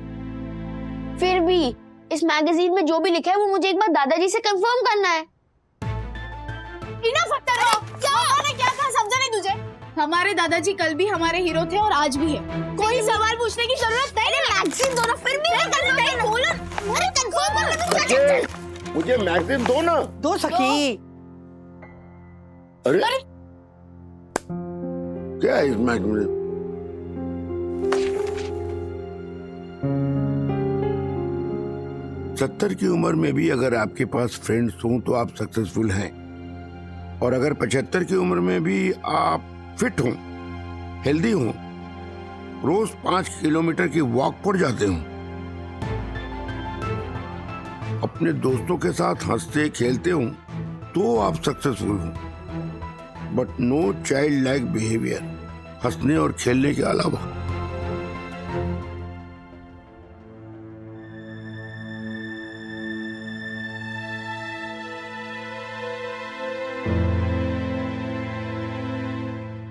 फिर भी इस मैगजीन में जो भी लिखा है वो मुझे एक बार दादाजी से कंफर्म करना है। इनफ अथर्व, क्या कहा समझा नहीं तुझे? हमारे दादाजी कल भी हमारे हीरो थे और आज भी है। कोई सवाल पूछने की जरूरत नहीं। मैगजीन दो ना, फिर भी नहीं बोलो। अरे कंफर्म कर, मुझे मैगजीन दो ना। दो सखी। अरे क्या है इस मैगजीन में? सत्तर की उम्र में भी अगर आपके पास फ्रेंड्स हों तो आप सक्सेसफुल हैं, और अगर 75 की उम्र में भी आप फिट हों, हेल्दी हों, रोज 5 किलोमीटर की वॉक पर जाते हों, अपने दोस्तों के साथ हंसते खेलते हों, तो आप सक्सेसफुल हों। But no child like behaviour, हंसने और खेलने के अलावा।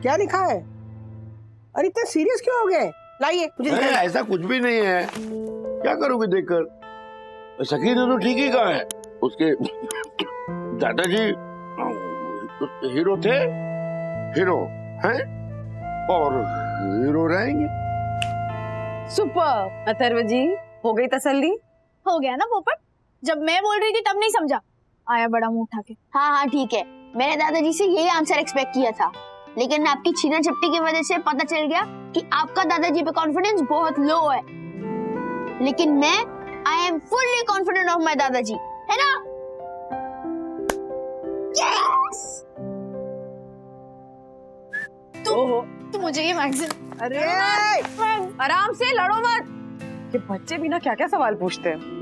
क्या लिखा है? अरे इतने सीरियस क्यों हो गए? लाइए मुझे नहीं, दिखाइए। ऐसा कुछ भी नहीं है। क्या करोगे देखकर? सखी ने तो ठीक ही कहा है। उसके दादाजी हीरो थे, हीरो हैं और हीरो रहेंगे। सुपर। अथर्व जी, हो गई तसल्ली? हो गया ना पोपट, जब मैं बोल रही थी तब नहीं समझा, आया बड़ा मुंह उठा के। हाँ हाँ ठीक है, मैंने दादाजी से यही आंसर एक्सपेक्ट किया था, लेकिन आपकी छीना झपटी की वजह से पता चल गया कि आपका दादाजी पे कॉन्फिडेंस बहुत लो है। लेकिन मैं I am fully confident of my दादाजी, है ना? यस! तो मुझे ये मैगजीन। अरे आराम से लड़ो मत। ये बच्चे भी ना क्या क्या सवाल पूछते हैं।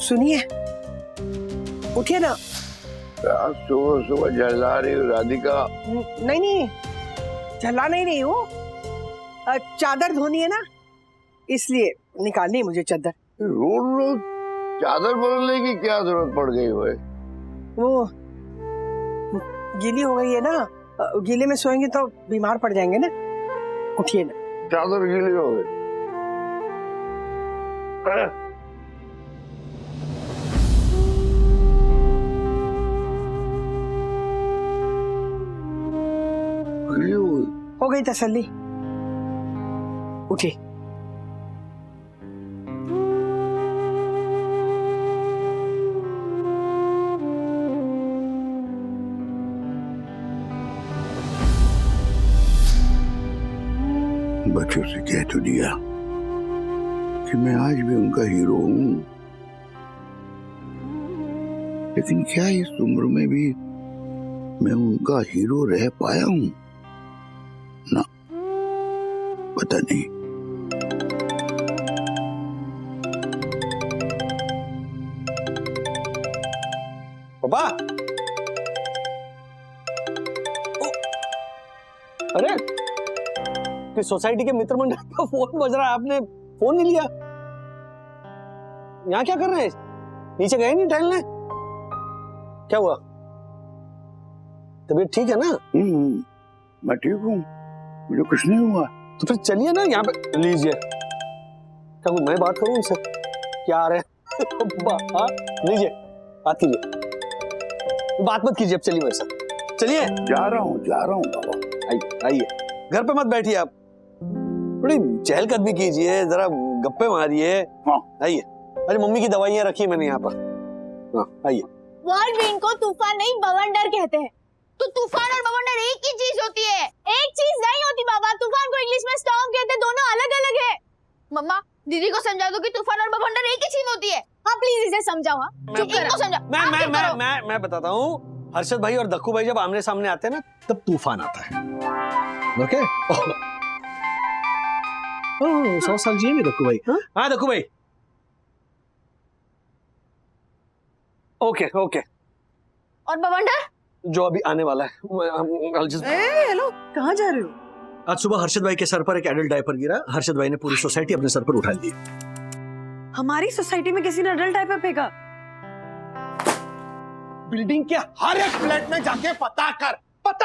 सुनिए, उठिए ना। सुबह सुबह जला रही हो राधिका। नहीं नहीं, जला नहीं रही हूँ। चादर धोनी है ना, इसलिए निकालनी है मुझे चादर। रोज रोज चादर बदलने की क्या जरूरत पड़ गई है? वो गीली हो गई है ना, गीले में सोएंगे तो बीमार पड़ जाएंगे ना। उठिए ना। चादर गीली हो गई। हो गई तसल्ली, उठिए। बच्चों से कह तो दिया कि मैं आज भी उनका हीरो हूं, लेकिन क्या इस उम्र में भी मैं उनका हीरो रह पाया हूं? ना, पता नहीं। पापा, अरे कि सोसाइटी के मित्र मंडल का फोन बज रहा है, आपने फोन नहीं लिया? यहाँ क्या कर रहे हैं? नीचे गए नहीं टहलने? क्या हुआ? तबीयत ठीक है ना? मैं ठीक हूँ, मुझे कुछ नहीं हुआ। तो फिर चलिए ना, यहाँ पे लीजिए। क्या मैं बात करूँ उनसे? क्या आ रहे हैं? लीजिए, बात कीजिए। बात मत कीजिए, अब चलिए मेरे साथ। चलिए। जा रहा हूँ बाबा। आइए आइए, घर पे मत बैठिए आप, थोड़ी चहलकदमी कीजिए, जरा गप्पे मारिए। हाँ आइए। अरे मम्मी की दवाइयाँ रखी मैंने यहाँ पर। हाँ आइए। व्हार्लविंड को तूफान नहीं बवंडर कहते हैं। तो तूफान और बवंडर एक ही चीज होती है? एक चीज नहीं होती बाबा, तूफान को इंग्लिश में स्टॉर्म कहते हैं, दोनों अलग अलग है। मम्मा, दीदी को समझा दो कि तूफान और बवंडर एक ही चीज होती है। हाँ प्लीज इसे समझाओ। हाँ चुप इनको समझा। मैं बताता हूँ। हर्षद भाई और दक्कू भाई जब आमने सामने आते हैं ना, तब तूफान आता है। ओके? 100 साल जिएंगे दक्कू भाई। हाँ दक्कू भाई। Okay okay. और बवंडर? जो अभी आने वाला है। हेलो, कहाँ जा रहे हो? आज सुबह हर्षद भाई के सर पर एक एडल्ट डायपर गिरा। हर्षद भाई ने पूरी सोसाइटी अपने सर पर उठा ली। हमारी सोसाइटी में किसी ने अडल्ट डायपर फेंका? बिल्डिंग के हर एक फ्लैट में जाके पता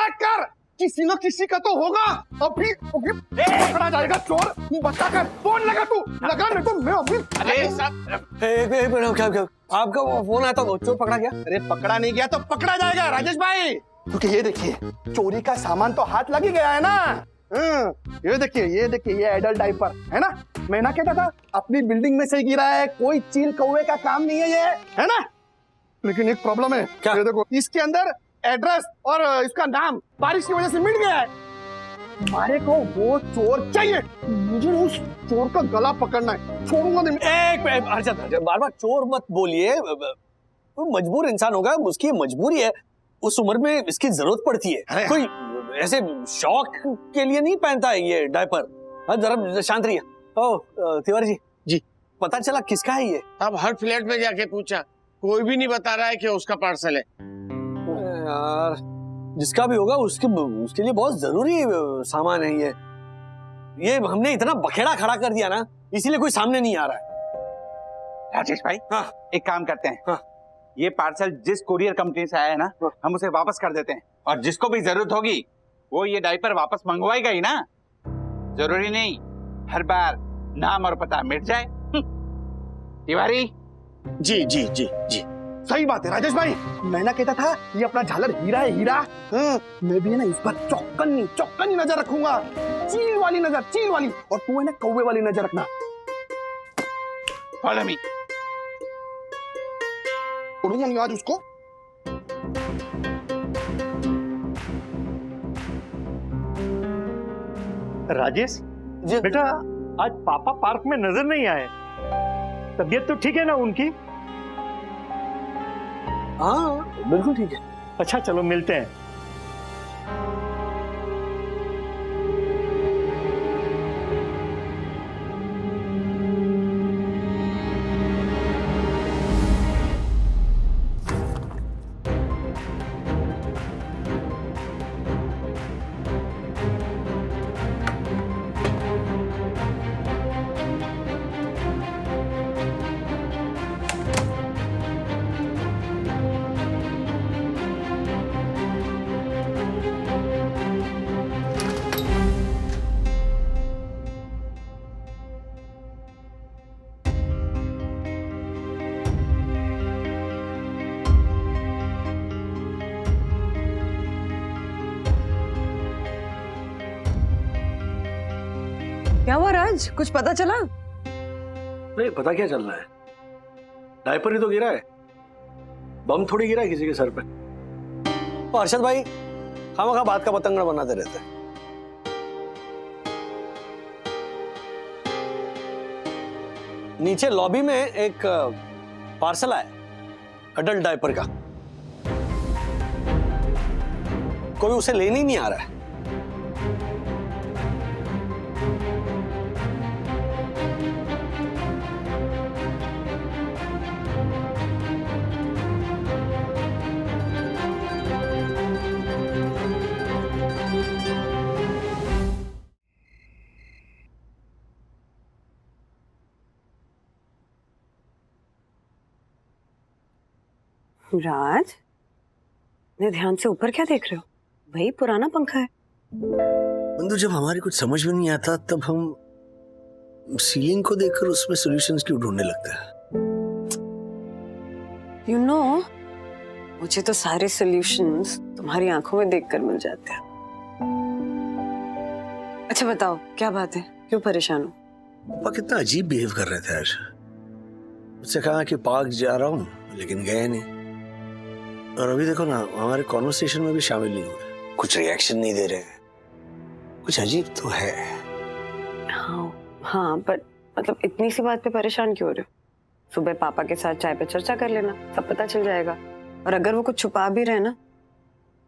कर, किसी न किसी का तो होगा। अभी पकड़ा जाएगा चोर। बता कर, फोन लगा तू, लगा नहीं तो मैं अभी। अरे सब एक मिनट, क्या आपका फोन आया था, चोर पकड़ा गया? अरे पकड़ा नहीं गया तो पकड़ा जाएगा राजेश भाई, क्योंकि ये देखिए चोरी का सामान तो हाथ लग ही गया है ना। ये देखिए ये एडल्ट डायपर है ना। मैं ना कहता था अपनी बिल्डिंग में से गिरा है, कोई चील कौवे का काम नहीं है ये, है ना। लेकिन एक प्रॉब्लम है। क्या? ये देखो, इसके अंदर एड्रेस और इसका नाम बारिश की वजह से मिट गया है। मारे को वो चोर चाहिए, मुझे उस चोर का गला पकड़ना है, छोड़ूंगा नहीं। एक अर्षद, बार बार चोर मत बोलिए। वो मजबूर इंसान होगा, उसकी मजबूरी है, उस उम्र में इसकी जरूरत पड़ती है। कोई ऐसे शौक के लिए नहीं पहनता है ये डायपर। जरा शांत रहिए। तिवारी जी, पता चला किसका है ये? अब हर फ्लैट में जाके पूछा, कोई भी नहीं बता रहा है कि उसका पार्सल है। यार जिसका भी होगा उसके लिए बहुत जरूरी सामान है ये हमने इतना बखेड़ा खड़ा कर दिया ना, इसीलिए कोई सामने नहीं आ रहा है। राजेश भाई, हाँ, एक काम करते हैं, हाँ, ये पार्सल जिस कुरियर कंपनी से आया है ना, हम उसे वापस कर देते हैं, और जिसको भी जरूरत होगी वो ये डायपर वापस मंगवाएगा ही ना। जरूरी नहीं हर बार नाम और पता मिट जाए। तिवारी जी जी जी जी, सही बात है राजेश भाई। मैं ना कहता था ये अपना झालर हीरा है, हीरा। मैं भी है ना इस पर चौकन्नी नजर रखूंगा, चील वाली नजर, चील वाली, और तू है ना कौवे वाली नजर रखना। Follow me. उड़ूंगा नहीं आज उसको। राजेश जी बेटा, आज पापा पार्क में नजर नहीं आए, तबीयत तो ठीक है ना उनकी? हाँ बिल्कुल ठीक है। अच्छा चलो मिलते हैं। क्या हुआ राज, कुछ पता चला? नहीं पता क्या चल रहा है, डायपर ही तो गिरा है, बम थोड़ी गिरा है किसी के सर पे। अर्षद भाई खामखा बात का पतंगड़ बनाते रहते हैं। नीचे लॉबी में एक पार्सल आया अडल्ट डायपर का, कोई उसे लेने ही नहीं आ रहा है। राज, इतने ध्यान से ऊपर क्या देख रहे हो? वही पुराना पंखा है। बंधु, जब हमारी कुछ समझ में नहीं आता तब हम सीलिंग को देखकर उसमें सॉल्यूशंस क्यों ढूंढने लगते हैं? You know, मुझे तो सारे सॉल्यूशंस तुम्हारी आंखों में देखकर मिल जाते हैं। अच्छा बताओ क्या बात है, क्यों परेशान हो? पापा कितना अजीब बिहेव कर रहे थे आज। मुझसे कहा कि पार्क जा रहा हूँ लेकिन गए नहीं, और अभी देखो ना हमारे कॉन्वर्सेशन में भी शामिल नहीं हुए, कुछ रिएक्शन नहीं दे रहे, कुछ अजीब तो है। हाँ पर मतलब इतनी सी बात पे परेशान क्यों हो रहे हो? सुबह पापा के साथ चाय पे चर्चा कर लेना, सब पता चल जाएगा। और अगर वो कुछ छुपा भी रहे ना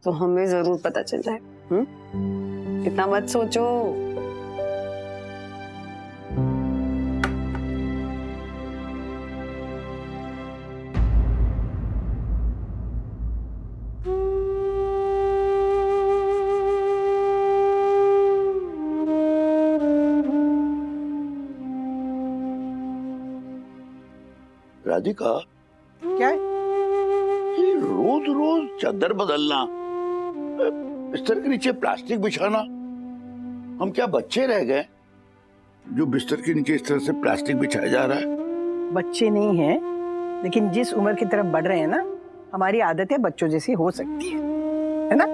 तो हमें जरूर पता चल जाएगा। इतना मत सोचो। राधिका, क्या है? ये रोज रोज चादर बदलना, बिस्तर के नीचे प्लास्टिक बिछाना, हम क्या बच्चे रह गए जो बिस्तर के नीचे इस तरह से प्लास्टिक बिछाया जा रहा है? बच्चे नहीं हैं, लेकिन जिस उम्र की तरफ बढ़ रहे हैं ना, हमारी आदतें बच्चों जैसी हो सकती है ना?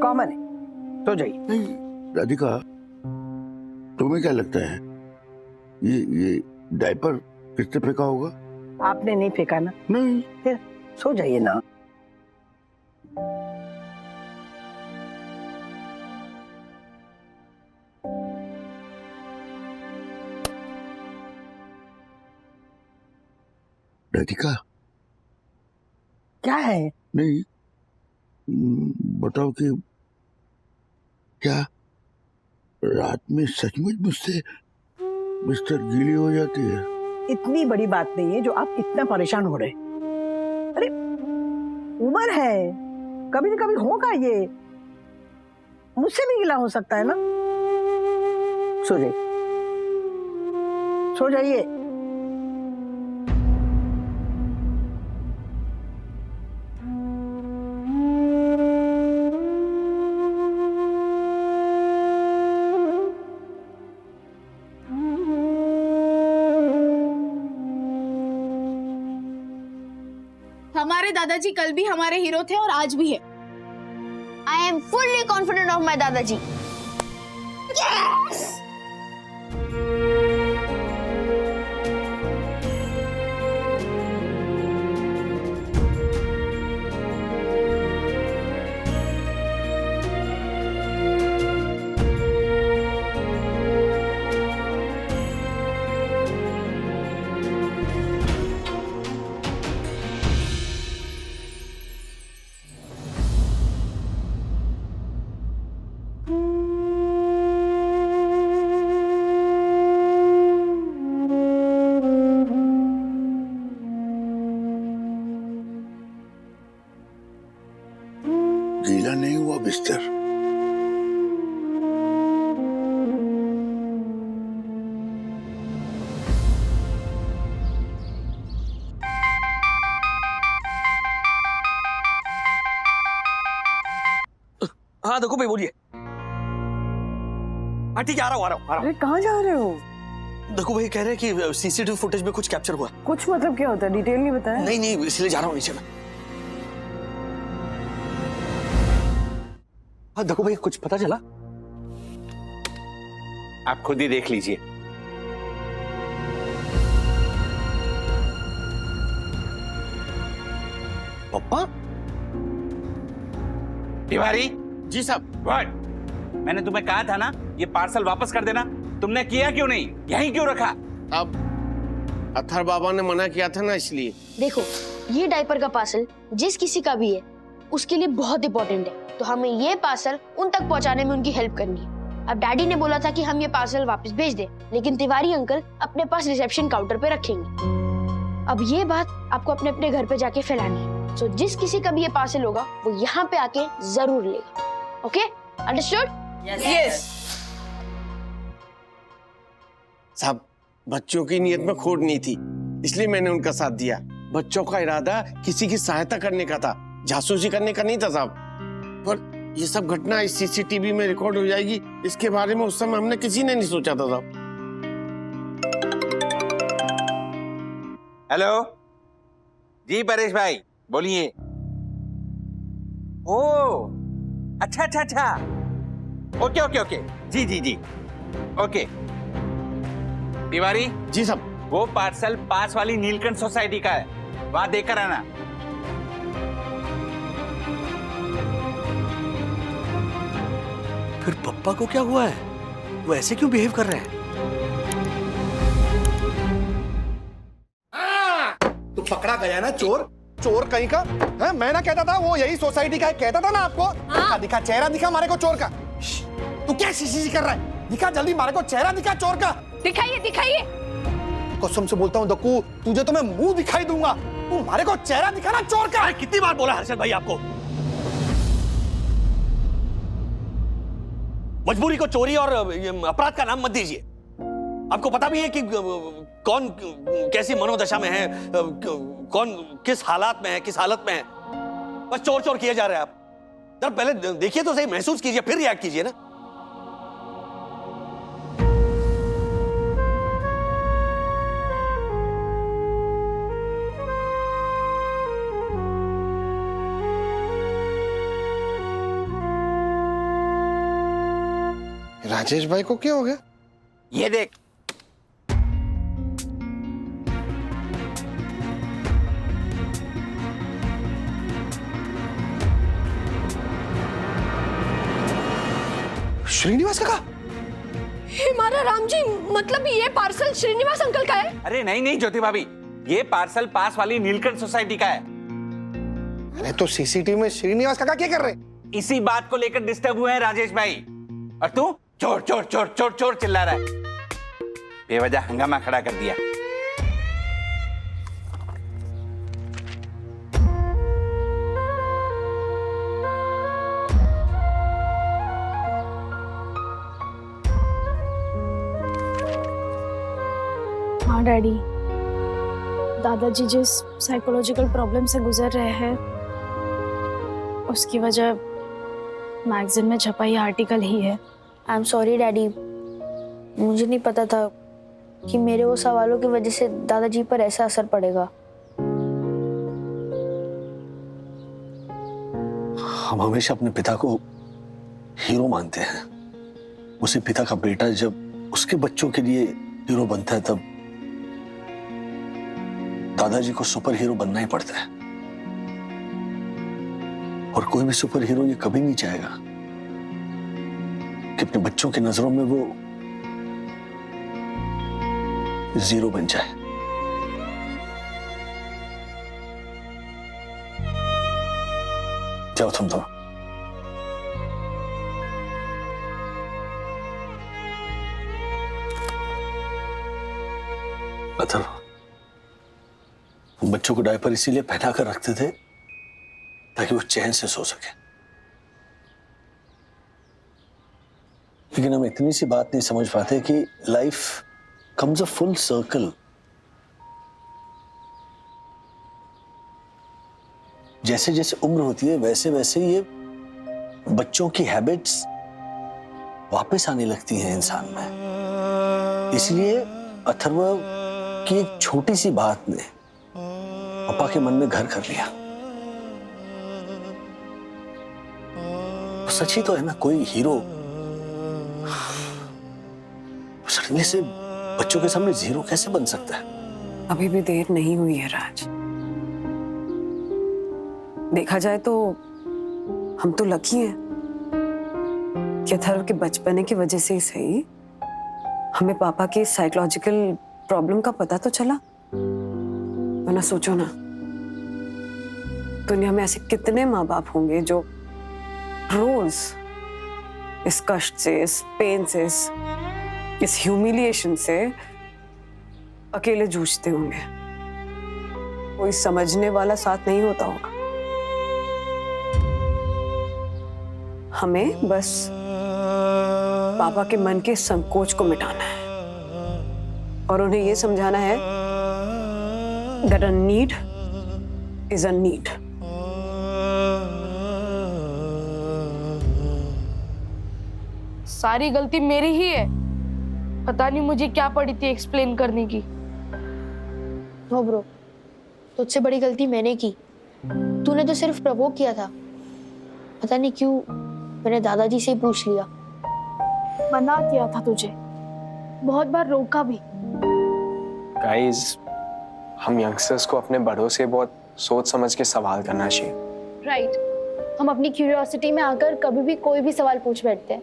कॉमन है। तो जाइए। राधिका, तुम्हें क्या लगता है ये डायपर किसने फेंका होगा? आपने नहीं फेंका ना? नहीं। फिर सो जाइए ना। राधिका क्या है? नहीं, बताओ कि क्या रात में सचमुच मुझसे बिस्तर गीली हो जाती है? इतनी बड़ी बात नहीं है जो आप इतना परेशान हो रहे। अरे उम्र है, कभी न कभी होगा ये, मुझसे भी गिला हो सकता है ना। सो जाइए, सो जाइए। हमारे दादाजी कल भी हमारे हीरो थे और आज भी है। I am fully confident of my दादाजी। गीला नहीं हुआ बिस्तर? हाँ देखो भाई, बोलिए। हाँ ठीक है, आ रहा हूँ। अरे कहाँ जा रहे हो? देखो भाई, कह रहे हैं कि सीसीटीवी फुटेज में कुछ कैप्चर हुआ। कुछ मतलब क्या होता है, डिटेल नहीं बताया? नहीं, इसलिए जा रहा हूँ नीचे में। हाँ देखो भाई, कुछ पता चला? आप खुद ही देख लीजिए। पप्पा? तिवारी जी साहब। व्हाट? मैंने तुम्हें कहा था ना ये पार्सल वापस कर देना, तुमने किया क्यों नहीं? यहीं क्यों रखा? अब अथर बाबा ने मना किया था ना, इसलिए। देखो, ये डायपर का पार्सल जिस किसी का भी है उसके लिए बहुत इंपॉर्टेंट है, तो हमें ये पार्सल उन तक पहुंचाने में उनकी हेल्प करनी है। अब डैडी ने बोला था कि हम ये पार्सल वापस भेज दें, लेकिन तिवारी अंकल अपने पास रिसेप्शन काउंटर पे रखेंगे। अब ये बात आपको अपने अपने घर पे जाके फैलानी है, तो जिस किसी का भी ये पार्सल होगा वो यहाँ पे आके जरूर लेगा। Okay, understood? यस। साहब, बच्चों की नीयत में खोट नहीं थी, इसलिए मैंने उनका साथ दिया। बच्चों का इरादा किसी की सहायता करने का था, जासूसी करने का नहीं था साहब। पर ये सब घटना इस सीसीटीवी में रिकॉर्ड हो जाएगी, इसके बारे में उस समय हमने किसी ने नहीं सोचा था साहब। हेलो जी परेश भाई, बोलिए। ओ अच्छा, ओके, जी, ओके। तिवारी जी साहब। वो पार्सल पास वाली नीलकंठ सोसाइटी का है, वहां देकर आना। फिर पप्पा को क्या हुआ है? वो ऐसे क्यों बिहेव कर रहे हैं? तू पकड़ा गया ना चोर कहीं का है? मैं ना कहता था वो यही सोसाइटी का है, कहता था ना आपको। दिखा चेहरा, दिखा मारे को चोर का। तू क्या शी कर रहा है? दिखा जल्दी, मारे को चेहरा दिखा चोर का। दिखाइए। कसम से बोलता हूँ दक्कू, तुझे तो मैं मुंह दिखाई दूंगा। तू मारे को चेहरा दिखा ना चोर का। कितनी बार बोला हर्षद भाई आपको? मजबूरी को चोरी और अपराध का नाम मत दीजिए। आपको पता भी है कि कौन कैसी मनोदशा में है, कौन किस हालात में है, किस हालत में है। बस चोर किए जा रहे हैं आप। जरा पहले देखिए तो सही, महसूस कीजिए, फिर रिएक्ट कीजिए ना। राजेश भाई को क्या हो गया? ये देख। श्रीनिवास का? हे मारा राम जी, मतलब ये पार्सल श्रीनिवास अंकल का है? अरे नहीं ज्योति भाभी, ये पार्सल पास वाली नीलकंठ सोसाइटी का है। अरे तो सीसीटीवी में श्रीनिवास काका क्या कर रहे? इसी बात को लेकर डिस्टर्ब हुए हैं राजेश भाई। और तू चोर चोर चोर चोर चोर चिल्ला रहा है, बेवजह हंगामा खड़ा कर दिया। हाँ डैडी, दादाजी जिस साइकोलॉजिकल प्रॉब्लम से गुजर रहे हैं उसकी वजह मैगजीन में छपा ये आर्टिकल ही है। आई एम सॉरी डैडी, मुझे नहीं पता था कि मेरे वो सवालों की वजह से दादाजी पर ऐसा असर पड़ेगा। हम हमेशा अपने पिता को हीरो मानते हैं। उसी पिता का बेटा जब उसके बच्चों के लिए हीरो बनता है तब दादाजी को सुपर हीरो बनना ही पड़ता है। और कोई भी सुपर हीरो ये कभी नहीं चाहेगा कि अपने बच्चों की नजरों में वो जीरो बन जाए। जाओ तुम तो। अथर्व, बच्चों को डायपर इसीलिए पहना कर रखते थे ताकि वो चैन से सो सके। लेकिन हम इतनी सी बात नहीं समझ पाते कि life comes a full circle. जैसे जैसे उम्र होती है वैसे वैसे ये बच्चों की हैबिट्स वापस आने लगती हैं इंसान में। इसलिए अथर्व की एक छोटी सी बात ने पापा के मन में घर कर लिया। सच ही तो है ना, कोई हीरो सडनली से बच्चों के सामने जीरो कैसे बन सकता है? अभी भी देर नहीं हुई है राज। देखा जाए तो हम तो लकी हैं कि अथर्व के बचपने की वजह से ही सही हमें पापा की साइकोलॉजिकल प्रॉब्लम का पता तो चला। वरना सोचो ना, दुनिया में ऐसे कितने माँ बाप होंगे जो रोज इस कष्ट से, इस पेन से, इस ह्यूमिलिएशन से अकेले जूझते होंगे। कोई समझने वाला साथ नहीं होता होगा। हमें बस पापा के मन के संकोच को मिटाना है और उन्हें यह समझाना है that a need is a need. सारी गलती मेरी ही है। पता नहीं मुझे क्या पड़ी थी एक्सप्लेन करने की। नो ब्रो, तुझसे बड़ी गलती मैंने की। तूने तो सिर्फ प्रवोक किया था। पता नहीं क्यों मैंने दादाजी से ही पूछ लिया। मना किया था तुझे, बहुत बार रोका भी। गाइस, हम यंगस्टर्स को अपने बड़ों से बहुत सोच समझ के सवाल करना चाहिए। राइट, हम अपनी क्यूरियोसिटी में आकर कभी भी कोई भी सवाल पूछ बैठते हैं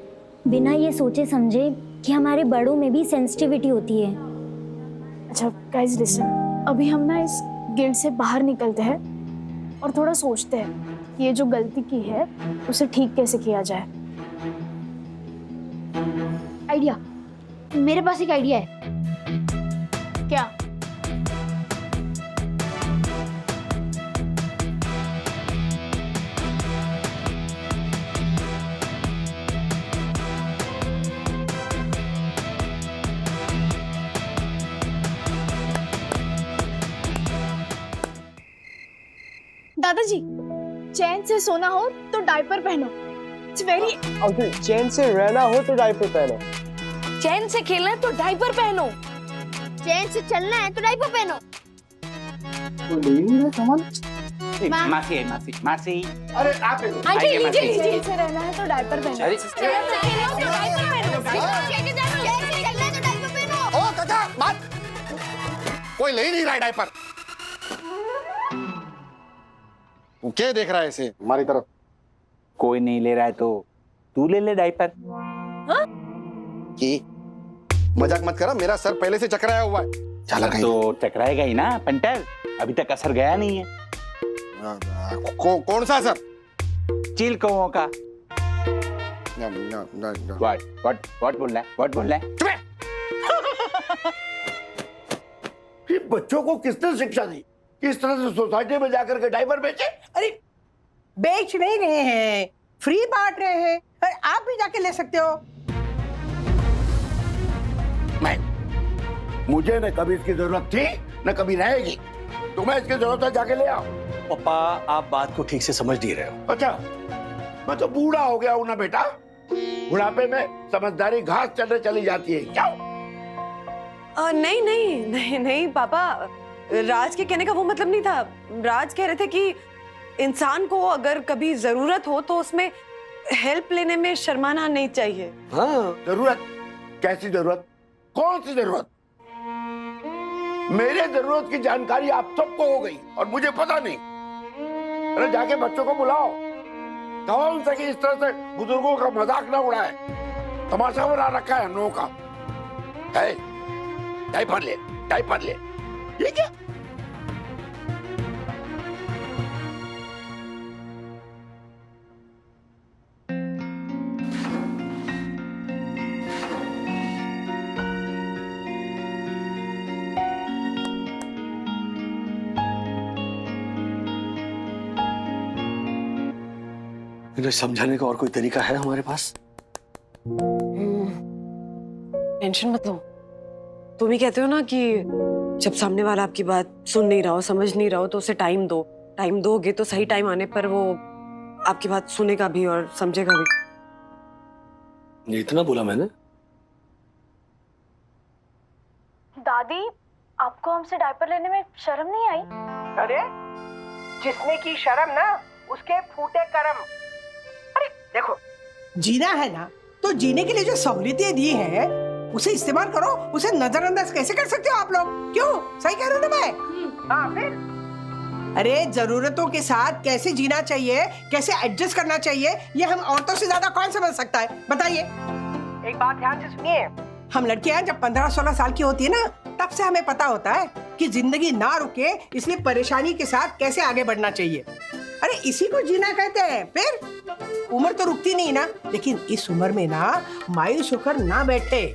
बिना ये सोचे समझे कि हमारे बड़ों में भी सेंसिटिविटी होती है। अच्छा गाइस लिसन, अभी हम ना इस गिल्ट से बाहर निकलते हैं और थोड़ा सोचते हैं कि ये जो गलती की है उसे ठीक कैसे किया जाए। आइडिया, मेरे पास एक आइडिया है। क्या? दादाजी, चैन से सोना हो तो डायपर पहनो। इट्स वेरी अंकल, चैन से रहना हो तो डायपर पहनो। चैन से खेलना है तो डायपर पहनो। चैन से चलना है तो डायपर पहनो। मासी है, मासी मासी। अरे आप आंटी लीजिए लीजिए। चैन से रहना है तो डायपर पहनो। चैन से खेलना है तो डायपर पहनो। ओ काका, बात कोई ले नहीं रहा है डायपर। वो क्या देख रहा है ऐसे हमारी तरफ? कोई नहीं ले रहा है तो तू ले ले डायपर। की मजाक मत करा, मेरा सर पहले से चकराया हुआ है। चालक तो टकराएगा ही ना पंटर, अभी तक असर गया नहीं है। कौन सा सर? चील कौओं का। व्हाट बोल रहा है? ये बच्चों को किसने शिक्षा दी? किस तरह से सोसाइटी में जाकर के डायपर बेचे? अरे बेच नहीं रहे हैं, फ्री बांट रहे हैं। अरे आप भी जाके ले सकते हो। मुझे न कभी इसकी जरूरत थी न कभी रहेगी। तुम्हें इसकी जरूरत है, जाके ले आओ। पापा आप बात को ठीक से समझ नहीं रहे हो। अच्छा, मैं तो बूढ़ा हो गया हूं ना बेटा। बुढ़ापे में समझदारी घास चढ़ने चली जाती है क्या? नहीं पापा, राज के कहने का वो मतलब नहीं था। राज कह रहे थे कि इंसान को अगर कभी जरूरत हो तो उसमें हेल्प लेने में शर्माना नहीं चाहिए। हाँ, जरूरत? कैसी जरूरत? कौन सी जरूरत? मेरे जरूरत की जानकारी आप सबको हो गई और मुझे पता नहीं। अरे जाके बच्चों को बुलाओ, कहो उनसे कि इस तरह से बुजुर्गों का मजाक ना उड़ाए। तमाशा बना रखा है हम लोगों का। डायपर ले, ये क्या? इन्हें समझाने का और कोई तरीका है हमारे पास? टेंशन मत लो। तुम ही कहते हो ना कि जब सामने वाला आपकी बात सुन नहीं रहा हो, समझ नहीं रहा हो, तो उसे टाइम दो। टाइम दोगे तो सही टाइम आने पर वो आपकी बात सुनेगा भी और समझेगा भी। ये इतना बोला मैंने? दादी, आपको हमसे डायपर लेने में शर्म नहीं आई? अरे जिसने की शर्म ना उसके फूटे कर्म। अरे देखो, जीना है ना तो जीने के लिए जो सहूलियतें दी है उसे इस्तेमाल करो। उसे नजरअंदाज कैसे कर सकते हो आप लोग? क्यों? सही कह रहा हूं ना मैं? हाँ फिर? अरे जरूरतों के साथ कैसे जीना चाहिए, कैसे एडजस्ट करना चाहिए, ये हम औरतों से ज्यादा कौन समझ सकता है? बताइए। एक बात ध्यान से सुनिए, हम लड़कियां जब 15-16 साल की होती है ना, तब से हमें पता होता है कि जिंदगी ना रुके, इसलिए परेशानी के साथ कैसे आगे बढ़ना चाहिए। अरे इसी को जीना कहते हैं। फिर उम्र तो रुकती नहीं ना, लेकिन इस उम्र में ना मायूस होकर ना बैठे,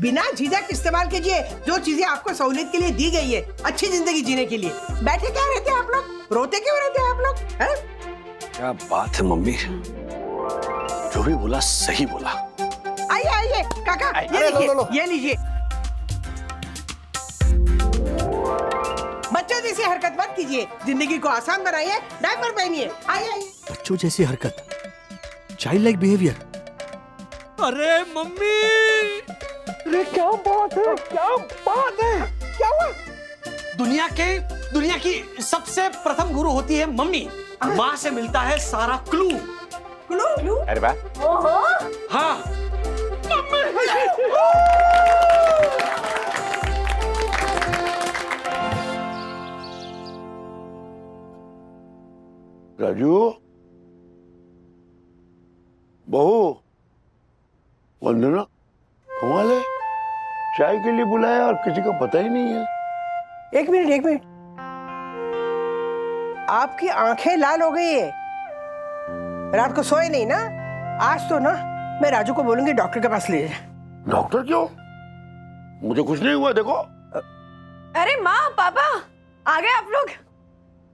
बिना झिझक इस्तेमाल कीजिए जो चीजें आपको सहूलियत के लिए दी गई है अच्छी जिंदगी जीने के लिए। बैठे क्या रहते हैं आप लोग? रोते क्यों रहते हैं आप लोग? क्या बात है मम्मी, जो भी बोला सही बोला। आइए आइए काका, ये लीजिए। बच्चों जैसी हरकत मत कीजिए, जिंदगी को आसान बनाइए, डायपर पहनिए। आइए आइए। बच्चों जैसी हरकत, चाइल्ड लाइक बिहेवियर। अरे मम्मी, अरे क्या बात है, क्या बात है, क्या हुआ? दुनिया की सबसे प्रथम गुरु होती है मम्मी। माँ से मिलता है सारा क्लू। क्लू? अरे वाह। ओहो। हाँ। राजू, बहू, वंदना, कमाल है, चाय के लिए बुलाया और किसी का पता ही नहीं है। एक मिनट, आपकी आंखें लाल हो गई है, रात को सोए नहीं ना? आज तो ना मैं राजू को बोलूंगी डॉक्टर के पास ले जाए। डॉक्टर क्यों? मुझे कुछ नहीं हुआ, देखो। अरे माँ पापा आ गए आप लोग।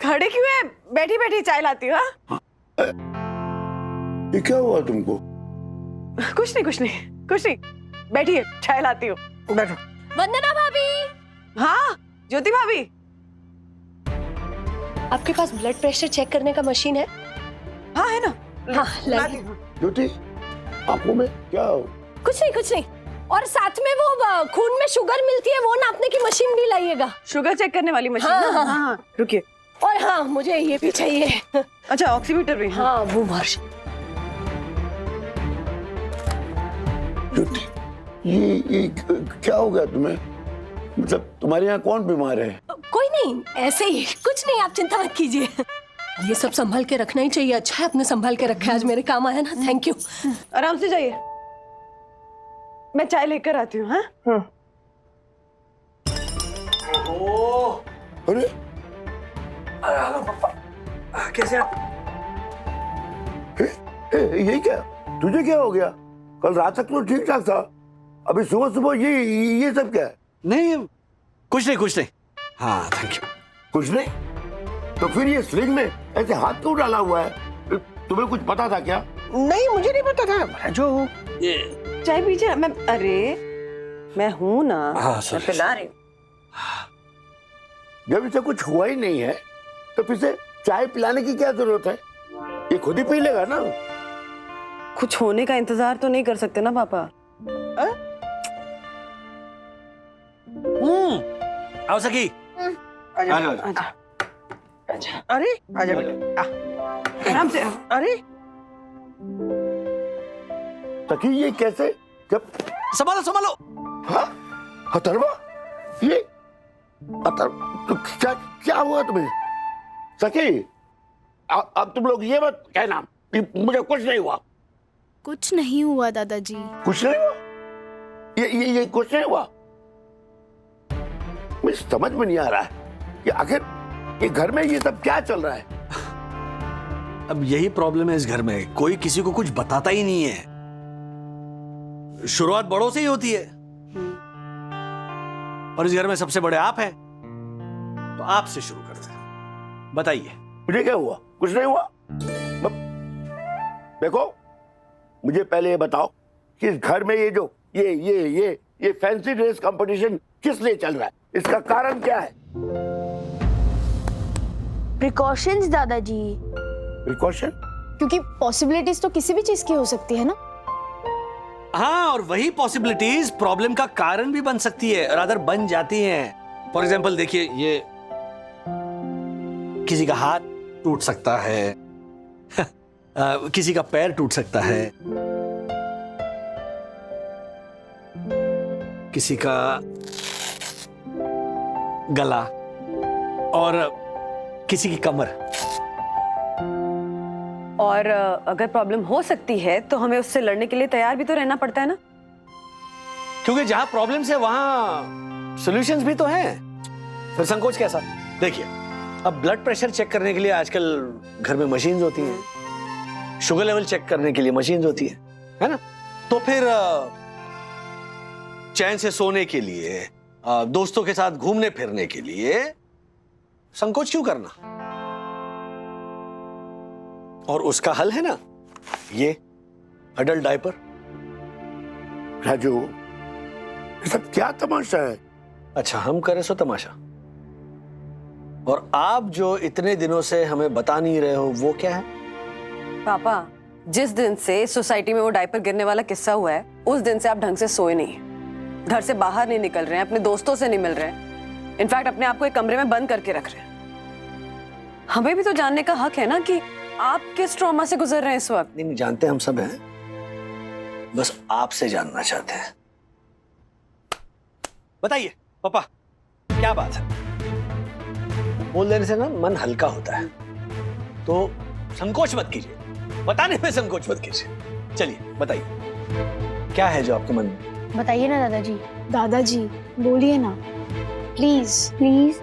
खड़े क्यों है? बैठी बैठी चाय लाती हो। ये क्या हुआ तुमको? कुछ नहीं, बैठिए चाय लाती हूँ। बैठो। वंदना भाभी। हाँ ज्योति भाभी। आपके पास ब्लड प्रेशर चेक करने का मशीन है? हाँ है ना। हाँ लाइए। ज्योति, आंखों में क्या? कुछ नहीं। और साथ में वो खून में शुगर मिलती है, वो नापने की मशीन भी लाइएगा। शुगर चेक करने वाली मशीन? हाँ। रुकिए। और हाँ मुझे ये भी चाहिए। अच्छा ऑक्सीमीटर भी? हाँ वो मार्श। ज्योति, ये क्या हो गया तुम्हें? मतलब तुम्हारे यहाँ कौन बीमार है? कोई नहीं, ऐसे ही कुछ नहीं, आप चिंता मत कीजिए। ये सब संभाल के रखना ही चाहिए। अच्छा है आपने संभाल के रखा है, आज मेरे काम आया ना। Thank you. आराम से जाइए, मैं चाय लेकर आती हूँ। हाँ अरे हेलो पापा, कैसे आप? ये क्या, तुझे क्या हो गया? कल रात तक तो ठीक ठाक था, अभी सुबह सुबह ये सब क्या है? नहीं कुछ नहीं। हाँ थैंक यू। कुछ नहीं? तो फिर ये स्लिंग में ऐसे हाथ क्यों डाला हुआ है? तुम्हें कुछ पता था क्या? नहीं, मुझे नहीं पता था। जो चाय पीजिए। मैं हूं ना। हाँ, मैं पिला रही हूँ। जब इसे कुछ हुआ ही नहीं है तो फिर से चाय पिलाने की क्या जरूरत है? ये खुद ही पी लेगा ना। कुछ होने का इंतजार तो नहीं कर सकते ना पापा। आओ सखी। आजा। अरे आजा बेटा, आराम से। अरे सखी, ये कैसे? जब संभालो। हाँ? अथर्वा, ये तो क्या हुआ तुम्हें? सखी, अब तुम लोग ये मत कहना कि मुझे कुछ नहीं हुआ। कुछ नहीं हुआ दादाजी। कुछ नहीं हुआ? ये कुछ नहीं हुआ? मुझे समझ में नहीं आ रहा है कि आखिर ये घर में ये सब क्या चल रहा है। अब यही प्रॉब्लम है इस घर में, कोई किसी को कुछ बताता ही नहीं है। शुरुआत बड़ों से ही होती है और इस घर में सबसे बड़े आप हैं, तो आपसे शुरू करते हैं। बताइए मुझे क्या हुआ? कुछ नहीं हुआ। देखो, मुझे पहले ये बताओ कि इस घर में ये फैंसी ड्रेस कंपटीशन किस लिए चल रहा है? इसका कारण क्या है? प्रिकॉशंस दादाजी। प्रिकॉशन? क्योंकि पॉसिबिलिटीज तो किसी भी चीज की हो सकती है ना। हाँ, और वही पॉसिबिलिटीज प्रॉब्लम का कारण भी बन सकती है, रादर बन जाती हैं। फॉर एग्जाम्पल देखिए, ये किसी का हाथ टूट सकता है किसी का पैर टूट सकता है, किसी का गला और किसी की कमर। और अगर प्रॉब्लम हो सकती है तो हमें उससे लड़ने के लिए तैयार भी तो रहना पड़ता है ना। क्योंकि जहां प्रॉब्लम्स है वहां सॉल्यूशंस भी तो हैं। फिर संकोच कैसा? देखिए, अब ब्लड प्रेशर चेक करने के लिए आजकल घर में मशीन्स होती हैं, शुगर लेवल चेक करने के लिए मशीन्स होती है ना? तो फिर चैन से सोने के लिए, दोस्तों के साथ घूमने फिरने के लिए संकोच क्यों करना? और उसका हल है ना, ये अडल्ट डायपर। राजू, ये सब क्या तमाशा है? अच्छा, हम करें सो तमाशा, और आप जो इतने दिनों से हमें बता नहीं रहे हो वो क्या है? पापा, जिस दिन से सोसाइटी में वो डायपर गिरने वाला किस्सा हुआ है, उस दिन से आप ढंग से सोए नहीं, घर से बाहर नहीं निकल रहे हैं, अपने दोस्तों से नहीं मिल रहे हैं, इनफैक्ट अपने आप को एक कमरे में बंद करके रख रहे हैं। हमें भी तो जानने का हक है ना कि आप किस ट्रॉमा से गुजर रहे हैं इस वक्त। नहीं, जानते हम सब हैं, बस आपसे जानना चाहते हैं। बताइए पापा, क्या बात है? बोल देने से ना मन हल्का होता है, तो संकोच मत कीजिए, बताने में संकोच मत कीजिए। चलिए बताइए, क्या है जो आपके मन में? बताइए ना दादाजी। दादाजी बोलिए ना, प्लीज प्लीज।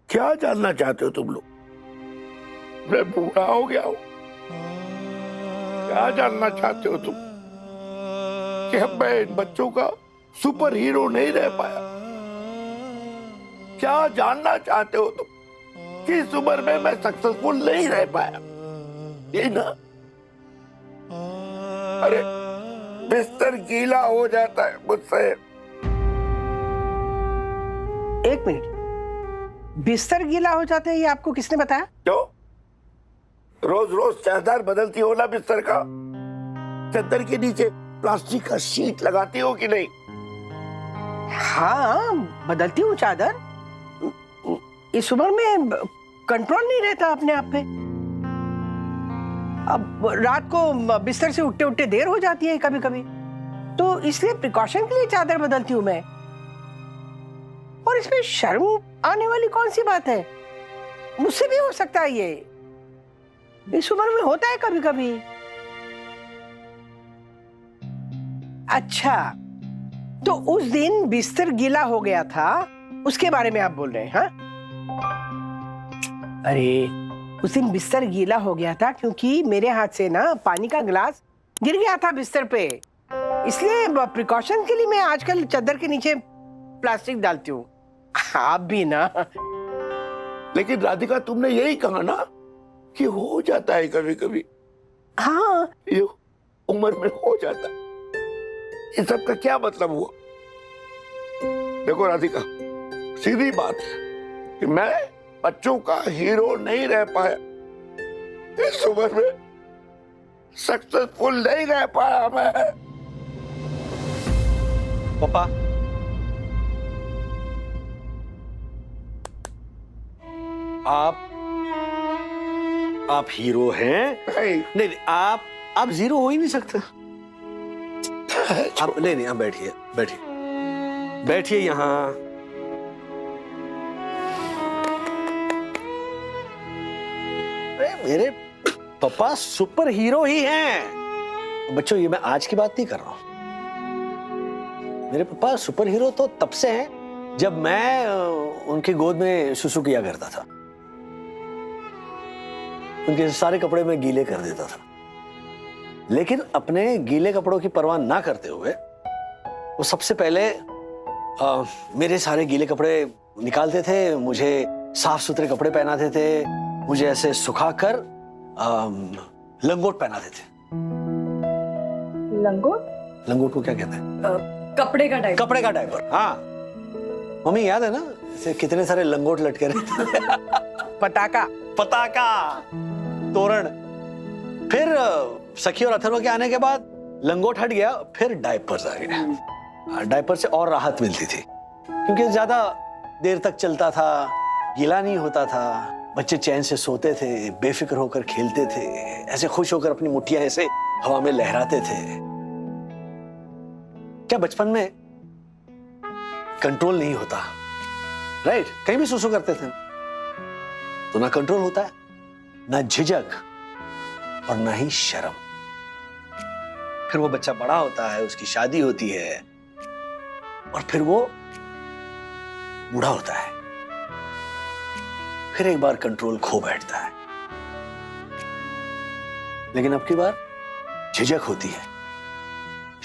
क्या जानना चाहते हो तुम लोग? मैं बूढ़ा हो गया हूं। क्या जानना चाहते हो तुम? कि अब मैं इन बच्चों का सुपर हीरो नहीं रह पाया? क्या जानना चाहते हो तुम? कि इस उम्र में मैं सक्सेसफुल नहीं रह पाया? ये ना, अरे बिस्तर गीला हो जाता है मुझसे। एक मिनट, बिस्तर गीला हो जाते हैं ये आपको किसने बताया? क्यों? रोज रोज चादर बदलती हो ना बिस्तर का? चादर के नीचे प्लास्टिक का शीट लगाती हो कि नहीं? हाँ, बदलती हूँ चादर। इस उम्र में कंट्रोल नहीं रहता अपने आप पे। अब रात को बिस्तर से उठते उठते देर हो जाती है कभी कभी, तो इसलिए प्रिकॉशन के लिए चादर बदलती हूँ मैं। और इसमें शर्म आने वाली कौन सी बात है? मुझसे भी हो सकता है, ये इस उम्र में होता है कभी कभी। अच्छा, तो उस दिन बिस्तर गीला हो गया था, उसके बारे में आप बोल रहे हैं? हाँ, अरे उस दिन बिस्तर गीला हो गया था क्योंकि मेरे हाथ से ना पानी का गिलास गिर गया था बिस्तर पे, इसलिए प्रिकॉशन के लिए मैं आजकल चादर के नीचे प्लास्टिक डालती हूँ। आप भी ना। लेकिन राधिका तुमने यही कहा ना कि हो जाता है कभी कभी। हाँ, ये उम्र में हो जाता है। इस सब का क्या मतलब हुआ? देखो राधिका, सीधी बात है कि मैं बच्चों का हीरो नहीं रह पाया, इस उम्र में सक्सेसफुल नहीं रह पाया मैं। पापा, आप हीरो हैं? नहीं, आप जीरो हो ही नहीं सकते। आप नहीं, आप बैठिए, बैठिए यहाँ। अरे मेरे पापा सुपर हीरो ही हैं। बच्चों, ये मैं आज की बात नहीं कर रहा हूं। मेरे पापा सुपर हीरो तो तब से हैं जब मैं उनकी गोद में सुसु किया करता था। उनके सारे कपड़े मैं गीले कर देता था, लेकिन अपने गीले कपड़ों की परवाह ना करते हुए वो सबसे पहले मेरे सारे गीले कपड़े निकालते थे, मुझे साफ सुथरे कपड़े पहनाते थे, मुझे ऐसे सुखाकर लंगोट पहनाते थे। लंगोट को क्या कहते हैं? कपड़े का डायपर। कपड़े का डायपर, हाँ। मम्मी याद है ना, ऐसे कितने सारे लंगोट लटके रहते। पताका, तोरण। फिर सखी और अथर्व के आने के बाद लंगोट हट गया, फिर डायपर्स आ गए। डायपर से और राहत मिलती थी क्योंकि ज्यादा देर तक चलता था, गीला नहीं होता था, बच्चे चैन से सोते थे, बेफिक्र होकर खेलते थे, ऐसे खुश होकर अपनी मुट्ठियां ऐसे हवा में लहराते थे। क्या बचपन में कंट्रोल नहीं होता? राइट, कहीं भी सुसु करते थे तो ना कंट्रोल होता है, ना झिझक और ना ही शर्म। फिर वो बच्चा बड़ा होता है, उसकी शादी होती है और फिर वो बूढ़ा होता है, फिर एक बार कंट्रोल खो बैठता है। लेकिन अब की बार झिझक होती है,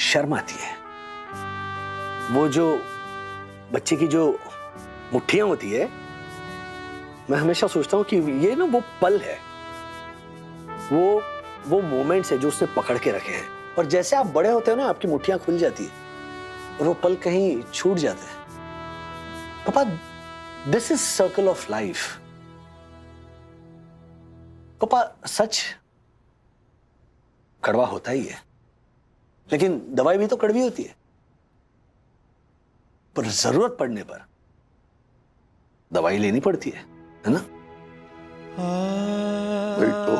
शर्म आती है। वो जो बच्चे की जो मुट्ठियां होती है, मैं हमेशा सोचता हूं कि ये ना वो पल है, वो मोमेंट्स है जो उसने पकड़ के रखे हैं, और जैसे आप बड़े होते हो ना, आपकी मुट्ठियां खुल जाती है और वो पल कहीं छूट जाते हैं। पापा, this is circle of life. पापा, सच कड़वा होता ही है, लेकिन दवाई भी तो कड़वी होती है, पर जरूरत पड़ने पर दवाई लेनी पड़ती है ना? वही तो,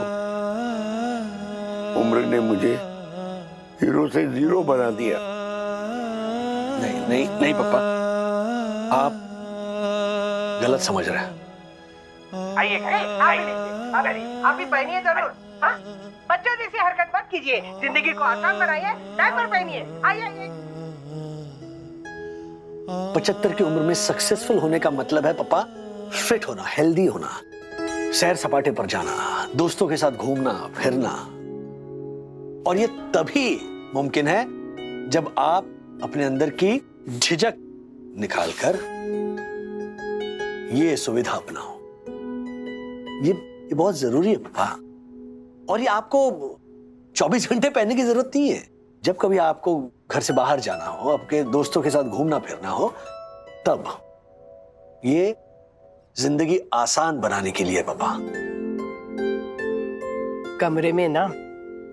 उम्र ने मुझे हीरो से जीरो बना दिया। नहीं नहीं नहीं पापा, आप गलत समझ रहे हैं। आइए, आप भी पहनिए जरूर। हाँ? बच्चों जैसी हरकत मत कीजिए, जिंदगी को आसान बनाइए, डायपर पहनिए। आइए। 75 की उम्र में सक्सेसफुल होने का मतलब है पापा, फिट होना, हेल्दी होना, सैर सपाटे पर जाना, दोस्तों के साथ घूमना फिरना। और ये तभी मुमकिन है जब आप अपने अंदर की झिझक निकालकर ये सुविधा अपनाओ। ये बहुत जरूरी है पापा, और ये आपको 24 घंटे पहनने की जरूरत नहीं है। जब कभी आपको घर से बाहर जाना हो, आपके दोस्तों के साथ घूमना फिरना हो, तब ये जिंदगी आसान बनाने के लिए पापा। कमरे में ना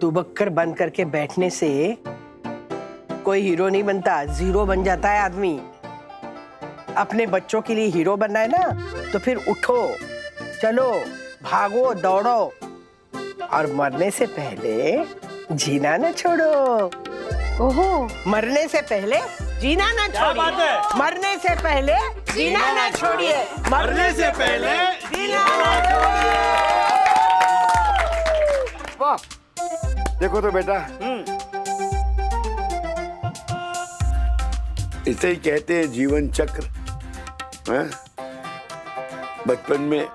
दुबक्कर बंद करके बैठने से कोई हीरो नहीं बनता, जीरो बन जाता है आदमी। अपने बच्चों के लिए हीरो बनना है ना, तो फिर उठो, चलो, भागो, दौड़ो, और मरने से पहले जीना ना छोड़ो। ओहो, मरने से पहले जीना ना छोड़िए। मरने से पहले जीना ना छोड़िए। मरने से पहले जीना ना छोड़िए। वाह, देखो तो बेटा, इसे ही कहते हैं जीवन चक्र। हैं? बचपन में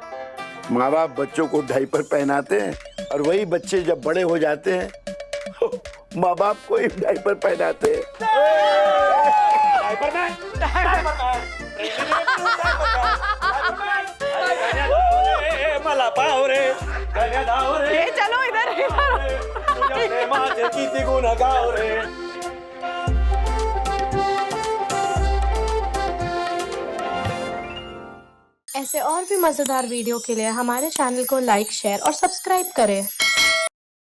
माँ बाप बच्चों को डायपर पहनाते हैं और वही बच्चे जब बड़े हो जाते हैं माँ बाप को ही डायपर पहनाते हैं। चलो इधर ऐसे और भी मजेदार वीडियो के लिए हमारे चैनल को लाइक, शेयर और सब्सक्राइब करें।